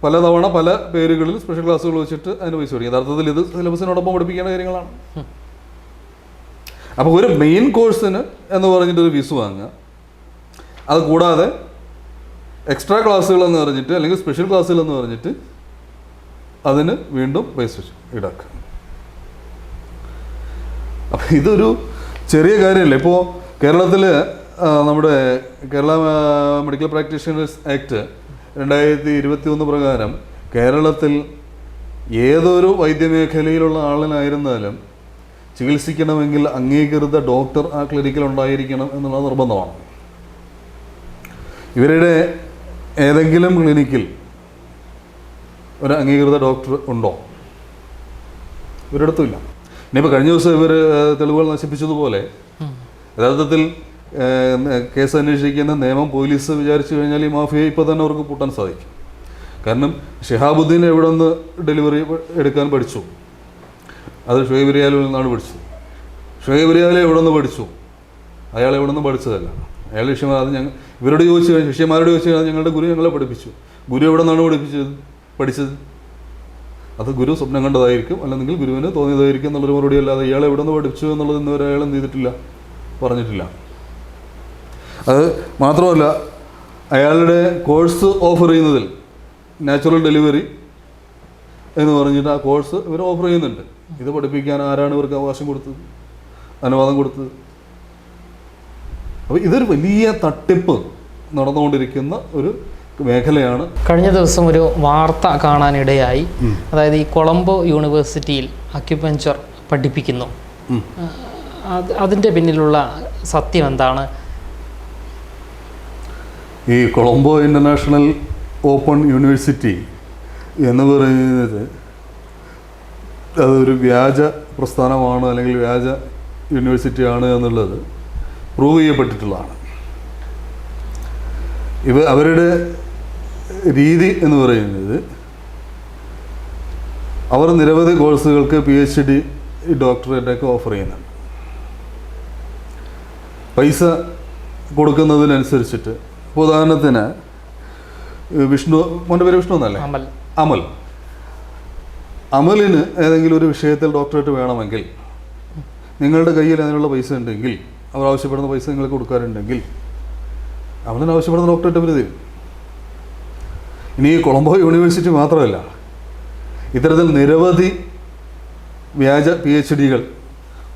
S1: പലതവണ പല പേരുകളിൽ സ്പെഷ്യൽ ക്ലാസ്സുകൾ വെച്ചിട്ട് അതിന് പൈസ കൊടുക്കും. യഥാർത്ഥത്തിൽ ഇത് സിലബസിനോടൊപ്പം പഠിപ്പിക്കേണ്ട കാര്യങ്ങളാണ്. അപ്പോൾ ഒരു മെയിൻ കോഴ്സിന് എന്ന് പറഞ്ഞിട്ടൊരു ഫീസ് വാങ്ങുക, അത് കൂടാതെ എക്സ്ട്രാ ക്ലാസ്സുകൾ എന്ന് പറഞ്ഞിട്ട് അല്ലെങ്കിൽ സ്പെഷ്യൽ ക്ലാസ്സുകൾ എന്ന് പറഞ്ഞിട്ട് അതിന് വീണ്ടും പൈസ ഈടാക്കുക. അപ്പം ഇതൊരു ചെറിയ കാര്യമല്ല. ഇപ്പോൾ കേരളത്തിൽ നമ്മുടെ കേരള മെഡിക്കൽ പ്രാക്ടീഷണേഴ്സ് ആക്ട് 2021 പ്രകാരം കേരളത്തിൽ ഏതൊരു വൈദ്യമേഖലയിലുള്ള ആളിനായിരുന്നാലും ചികിത്സിക്കണമെങ്കിൽ അംഗീകൃത ഡോക്ടർ ആ ക്ലിനിക്കിൽ ഉണ്ടായിരിക്കണം എന്നുള്ളത് നിർബന്ധമാണ്. ഇവരുടെ ഏതെങ്കിലും ക്ലിനിക്കിൽ ഒരു അംഗീകൃത ഡോക്ടർ ഉണ്ടോ? ഒരിടത്തുമില്ല. ഇനിയിപ്പോൾ കഴിഞ്ഞ ദിവസം ഇവർ തെളിവുകൾ നശിപ്പിച്ചതുപോലെ യഥാർത്ഥത്തിൽ കേസ് അന്വേഷിക്കുന്ന നിയമം പോലീസ് വിചാരിച്ചു കഴിഞ്ഞാൽ ഈ മാഫിയ ഇപ്പോൾ തന്നെ അവർക്ക് പൂട്ടാൻ സാധിക്കും. കാരണം ഷിഹാബുദ്ദീൻ എവിടെ നിന്ന് ഡെലിവറി എടുക്കാൻ പഠിച്ചു? അത് ഷുഹൈബ് റിയാലിൽ നിന്നാണ് പഠിച്ചത്. ഷുഹൈബ് റിയാൽ എവിടെ നിന്ന് പഠിച്ചു? അയാൾ എവിടെ നിന്ന് പഠിച്ചതല്ല. അയാൾ ശിഷ്യന്മാർ, അത് ഇവരോട് ചോദിച്ചു കഴിഞ്ഞാൽ, ശിഷ്യന്മാരോട് ചോദിച്ചു കഴിഞ്ഞാൽ ഞങ്ങളുടെ ഗുരു ഞങ്ങളെ പഠിപ്പിച്ചു. ഗുരു എവിടെ നിന്നാണ് പഠിച്ചത്? അത് ഗുരു സ്വപ്നം കണ്ടതായിരിക്കും, അല്ലെങ്കിൽ ഗുരുവിന് തോന്നിയതായിരിക്കും എന്നുള്ളൊരു മറുപടി അല്ലാതെ ഇയാൾ എവിടെ നിന്ന് പഠിച്ചു എന്നുള്ളത് ഇന്നുവരെ അയാൾ എന്ത് ചെയ്തിട്ടില്ല, പറഞ്ഞിട്ടില്ല. അത് മാത്രമല്ല, അയാളുടെ കോഴ്സ് ഓഫർ ചെയ്യുന്നതിൽ നാച്ചുറൽ ഡെലിവറി എന്ന് പറഞ്ഞിട്ട് ആ കോഴ്സ് ഇവർ ഓഫർ ചെയ്യുന്നുണ്ട്. ഇത് പഠിപ്പിക്കാൻ ആരാണ് ഇവർക്ക് അവകാശം കൊടുത്തത്, അനുവാദം കൊടുത്തത്? അപ്പോൾ ഇതൊരു വലിയ തട്ടിപ്പ് നടന്നുകൊണ്ടിരിക്കുന്ന ഒരു മേഖലയാണ്.
S2: കഴിഞ്ഞ ദിവസം ഒരു വാർത്ത കാണാനിടയായി. അതായത് ഈ കൊളംബോ യൂണിവേഴ്സിറ്റിയിൽ അക്യുപഞ്ചർ പഠിപ്പിക്കുന്നു. അതിൻ്റെ പിന്നിലുള്ള സത്യം എന്താണ്?
S1: ഈ കൊളംബോ ഇൻ്റർനാഷണൽ ഓപ്പൺ യൂണിവേഴ്സിറ്റി എന്ന് പറയുന്നത് അതൊരു വ്യാജ പ്രസ്ഥാനമാണ്, അല്ലെങ്കിൽ വ്യാജ യൂണിവേഴ്സിറ്റിയാണ് എന്നുള്ളത് പ്രൂവ് ചെയ്യപ്പെട്ടിട്ടുള്ളതാണ്. അവരുടെ രീതി എന്ന് പറയുന്നത്, അവർ നിരവധി കോഴ്സുകൾക്ക് PhD ഡോക്ടറേറ്റൊക്കെ ഓഫർ ചെയ്യുന്നുണ്ട്. പൈസ കൊടുക്കുന്നതിനനുസരിച്ചിട്ട്, ഉദാഹരണത്തിന് വിഷ്ണു, മോൻ്റെ പേര് വിഷ്ണു എന്നല്ലേ? അമലിന് ഏതെങ്കിലും ഒരു വിഷയത്തിൽ ഡോക്ടറേറ്റ് വേണമെങ്കിൽ നിങ്ങളുടെ കയ്യിൽ അതിനുള്ള പൈസ ഉണ്ടെങ്കിൽ, അവർ ആവശ്യപ്പെടുന്ന പൈസ നിങ്ങൾക്ക് കൊടുക്കാറുണ്ടെങ്കിൽ അമലിന് ആവശ്യപ്പെടുന്ന ഡോക്ടറേറ്റ് അവർ തരും. ഇനി ഈ കൊളംബോ യൂണിവേഴ്സിറ്റി മാത്രമല്ല, ഇത്തരത്തിൽ നിരവധി വ്യാജ PhDകൾ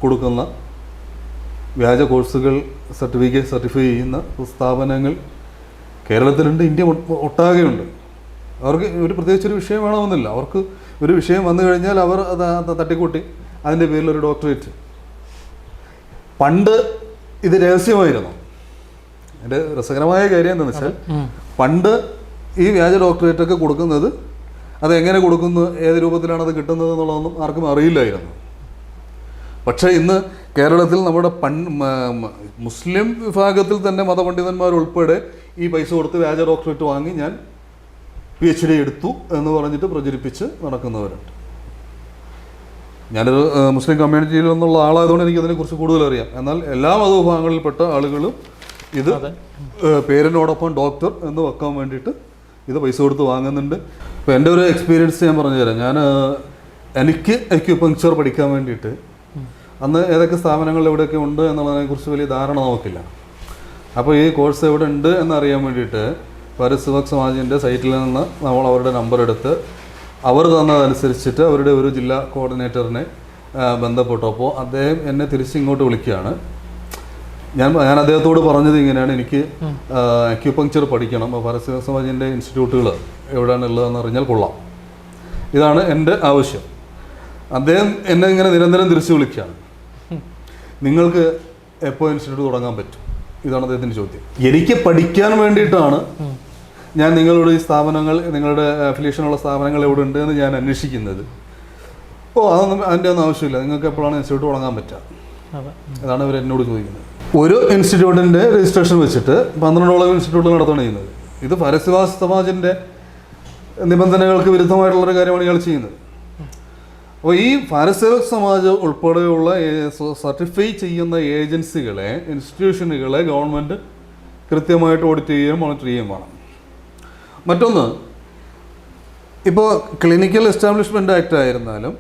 S1: കൊടുക്കുന്ന, വ്യാജ കോഴ്സുകൾ സർട്ടിഫൈ ചെയ്യുന്ന സ്ഥാപനങ്ങൾ കേരളത്തിലുണ്ട്, ഇന്ത്യ ഒട്ടാകെയുണ്ട്. അവർക്ക് ഒരു പ്രത്യേകിച്ചൊരു വിഷയം വേണമെന്നില്ല. അവർക്ക് ഒരു വിഷയം വന്നു കഴിഞ്ഞാൽ അവർ അത് തട്ടിക്കൂട്ടി അതിൻ്റെ പേരിൽ ഒരു ഡോക്ടറേറ്റ്. പണ്ട് ഇത് രഹസ്യമായിരുന്നു. എൻ്റെ രസകരമായ കാര്യം എന്താണെന്ന് വെച്ചാൽ, പണ്ട് ഈ വ്യാജ ഡോക്ടറേറ്റൊക്കെ കൊടുക്കുന്നത്, അതെങ്ങനെ കൊടുക്കുന്നു, ഏത് രൂപത്തിലാണ് അത് കിട്ടുന്നത് എന്നുള്ളതൊന്നും ആർക്കും അറിയില്ലായിരുന്നു. പക്ഷേ ഇന്ന് കേരളത്തിൽ നമ്മുടെ മുസ്ലിം വിഭാഗത്തിൽ തന്നെ മതപണ്ഡിതന്മാരുൾപ്പെടെ ഈ പൈസ കൊടുത്ത് വ്യാജ ഡോക്ടറേറ്റ് വാങ്ങി ഞാൻ PhD എടുത്തു എന്ന് പറഞ്ഞിട്ട് പ്രചരിപ്പിച്ച് നടക്കുന്നവരുണ്ട്. ഞാനൊരു മുസ്ലിം കമ്മ്യൂണിറ്റിയിൽ നിന്നുള്ള ആളായതുകൊണ്ട് എനിക്കതിനെക്കുറിച്ച് കൂടുതൽ അറിയാം. എന്നാൽ എല്ലാ മതവിഭാഗങ്ങളിൽപ്പെട്ട ആളുകളും ഇത് പേരിനോടൊപ്പം ഡോക്ടർ എന്ന് വെക്കാൻ വേണ്ടിയിട്ട് ഇത് പൈസ കൊടുത്ത് വാങ്ങുന്നുണ്ട്. ഇപ്പോൾ എൻ്റെ ഒരു എക്സ്പീരിയൻസ് ഞാൻ പറഞ്ഞു തരാം. എനിക്ക് അക്യുപങ്ക്ചർ പഠിക്കാൻ വേണ്ടിയിട്ട് അന്ന് ഏതൊക്കെ സ്ഥാപനങ്ങൾ എവിടെയൊക്കെ ഉണ്ട് എന്നുള്ളതിനെക്കുറിച്ച് വലിയ ധാരണ നമുക്കില്ല. അപ്പോൾ ഈ കോഴ്സ് എവിടെ ഉണ്ട് എന്നറിയാൻ വേണ്ടിയിട്ട് പരിസ്ഥിതി സമാജിൻ്റെ സൈറ്റിൽ നിന്ന് നമ്മൾ അവരുടെ നമ്പർ എടുത്ത് അവർ തന്നതനുസരിച്ചിട്ട് അവരുടെ ഒരു ജില്ലാ കോർഡിനേറ്ററിനെ ബന്ധപ്പെട്ടപ്പോൾ അദ്ദേഹം എന്നെ തിരിച്ചിങ്ങോട്ട് വിളിക്കുകയാണ്. ഞാൻ അദ്ദേഹത്തോട് പറഞ്ഞത് ഇങ്ങനെയാണ്, എനിക്ക് അക്യുപങ്ക്ചർ പഠിക്കണം, പരിസ്ഥിതി സമാജിൻ്റെ ഇൻസ്റ്റിറ്റ്യൂട്ടുകൾ എവിടെയാണുള്ളതെന്ന് അറിഞ്ഞാൽ കൊള്ളാം, ഇതാണ് എൻ്റെ ആവശ്യം. അദ്ദേഹം എന്നെ ഇങ്ങനെ നിരന്തരം തിരിച്ചു വിളിക്കുകയാണ്, നിങ്ങൾക്ക് എപ്പോൾ ഇൻസ്റ്റിറ്റ്യൂട്ട് തുടങ്ങാൻ പറ്റും, ഇതാണ് അദ്ദേഹത്തിൻ്റെ ചോദ്യം. എനിക്ക് പഠിക്കാൻ വേണ്ടിയിട്ടാണ് ഞാൻ നിങ്ങളുടെ ഈ സ്ഥാപനങ്ങൾ, നിങ്ങളുടെ അഫിലിയേഷനുള്ള സ്ഥാപനങ്ങൾ എവിടെ ഉണ്ട് എന്ന് ഞാൻ അന്വേഷിക്കുന്നത്. അതൊന്നും അതിൻ്റെ ഒന്നും ആവശ്യമില്ല, നിങ്ങൾക്ക് എപ്പോഴാണ് ഇൻസ്റ്റിറ്റ്യൂട്ട് തുടങ്ങാൻ പറ്റുക, അതാണ് ഇവർ എന്നോട് ചോദിക്കുന്നത്. ഒരു ഇൻസ്റ്റിറ്റ്യൂട്ടിൻ്റെ രജിസ്ട്രേഷൻ വെച്ചിട്ട് 12ഓളം ഇൻസ്റ്റിറ്റ്യൂട്ടുകൾ നടത്തുകയാണ് ചെയ്യുന്നത്. ഇത് പരിസ്ഥിതി സമാജിൻ്റെ നിബന്ധനകൾക്ക് വിരുദ്ധമായിട്ടുള്ളൊരു കാര്യമാണ് ഇയാൾ ചെയ്യുന്നത്. അപ്പോൾ ഈ പരിസ്ഥിതി സമാജ് ഉൾപ്പെടെയുള്ള സർട്ടിഫൈ ചെയ്യുന്ന ഏജൻസികളെ, ഇൻസ്റ്റിറ്റ്യൂഷനുകളെ ഗവൺമെൻറ് കൃത്യമായിട്ട് ഓഡിറ്റ് ചെയ്യുകയും മോണിറ്റർ ചെയ്യുകയും വേണം. മറ്റൊന്ന്, ഇപ്പോൾ ക്ലിനിക്കൽ എസ്റ്റാബ്ലിഷ്മെൻറ്റ് ആക്ട് ആയിരുന്നാലും,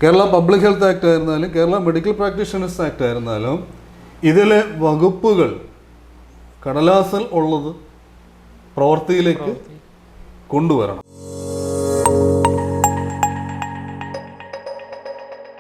S1: കേരള പബ്ലിക് ഹെൽത്ത് ആക്ട് ആയിരുന്നാലും, കേരള മെഡിക്കൽ പ്രാക്ടീഷണേഴ്സ് ആക്ട് ആയിരുന്നാലും, ഇതിലെ വകുപ്പുകൾ കടലാസിൽ ഉള്ളത് പ്രവൃത്തിയിലേക്ക് കൊണ്ടുവരണം.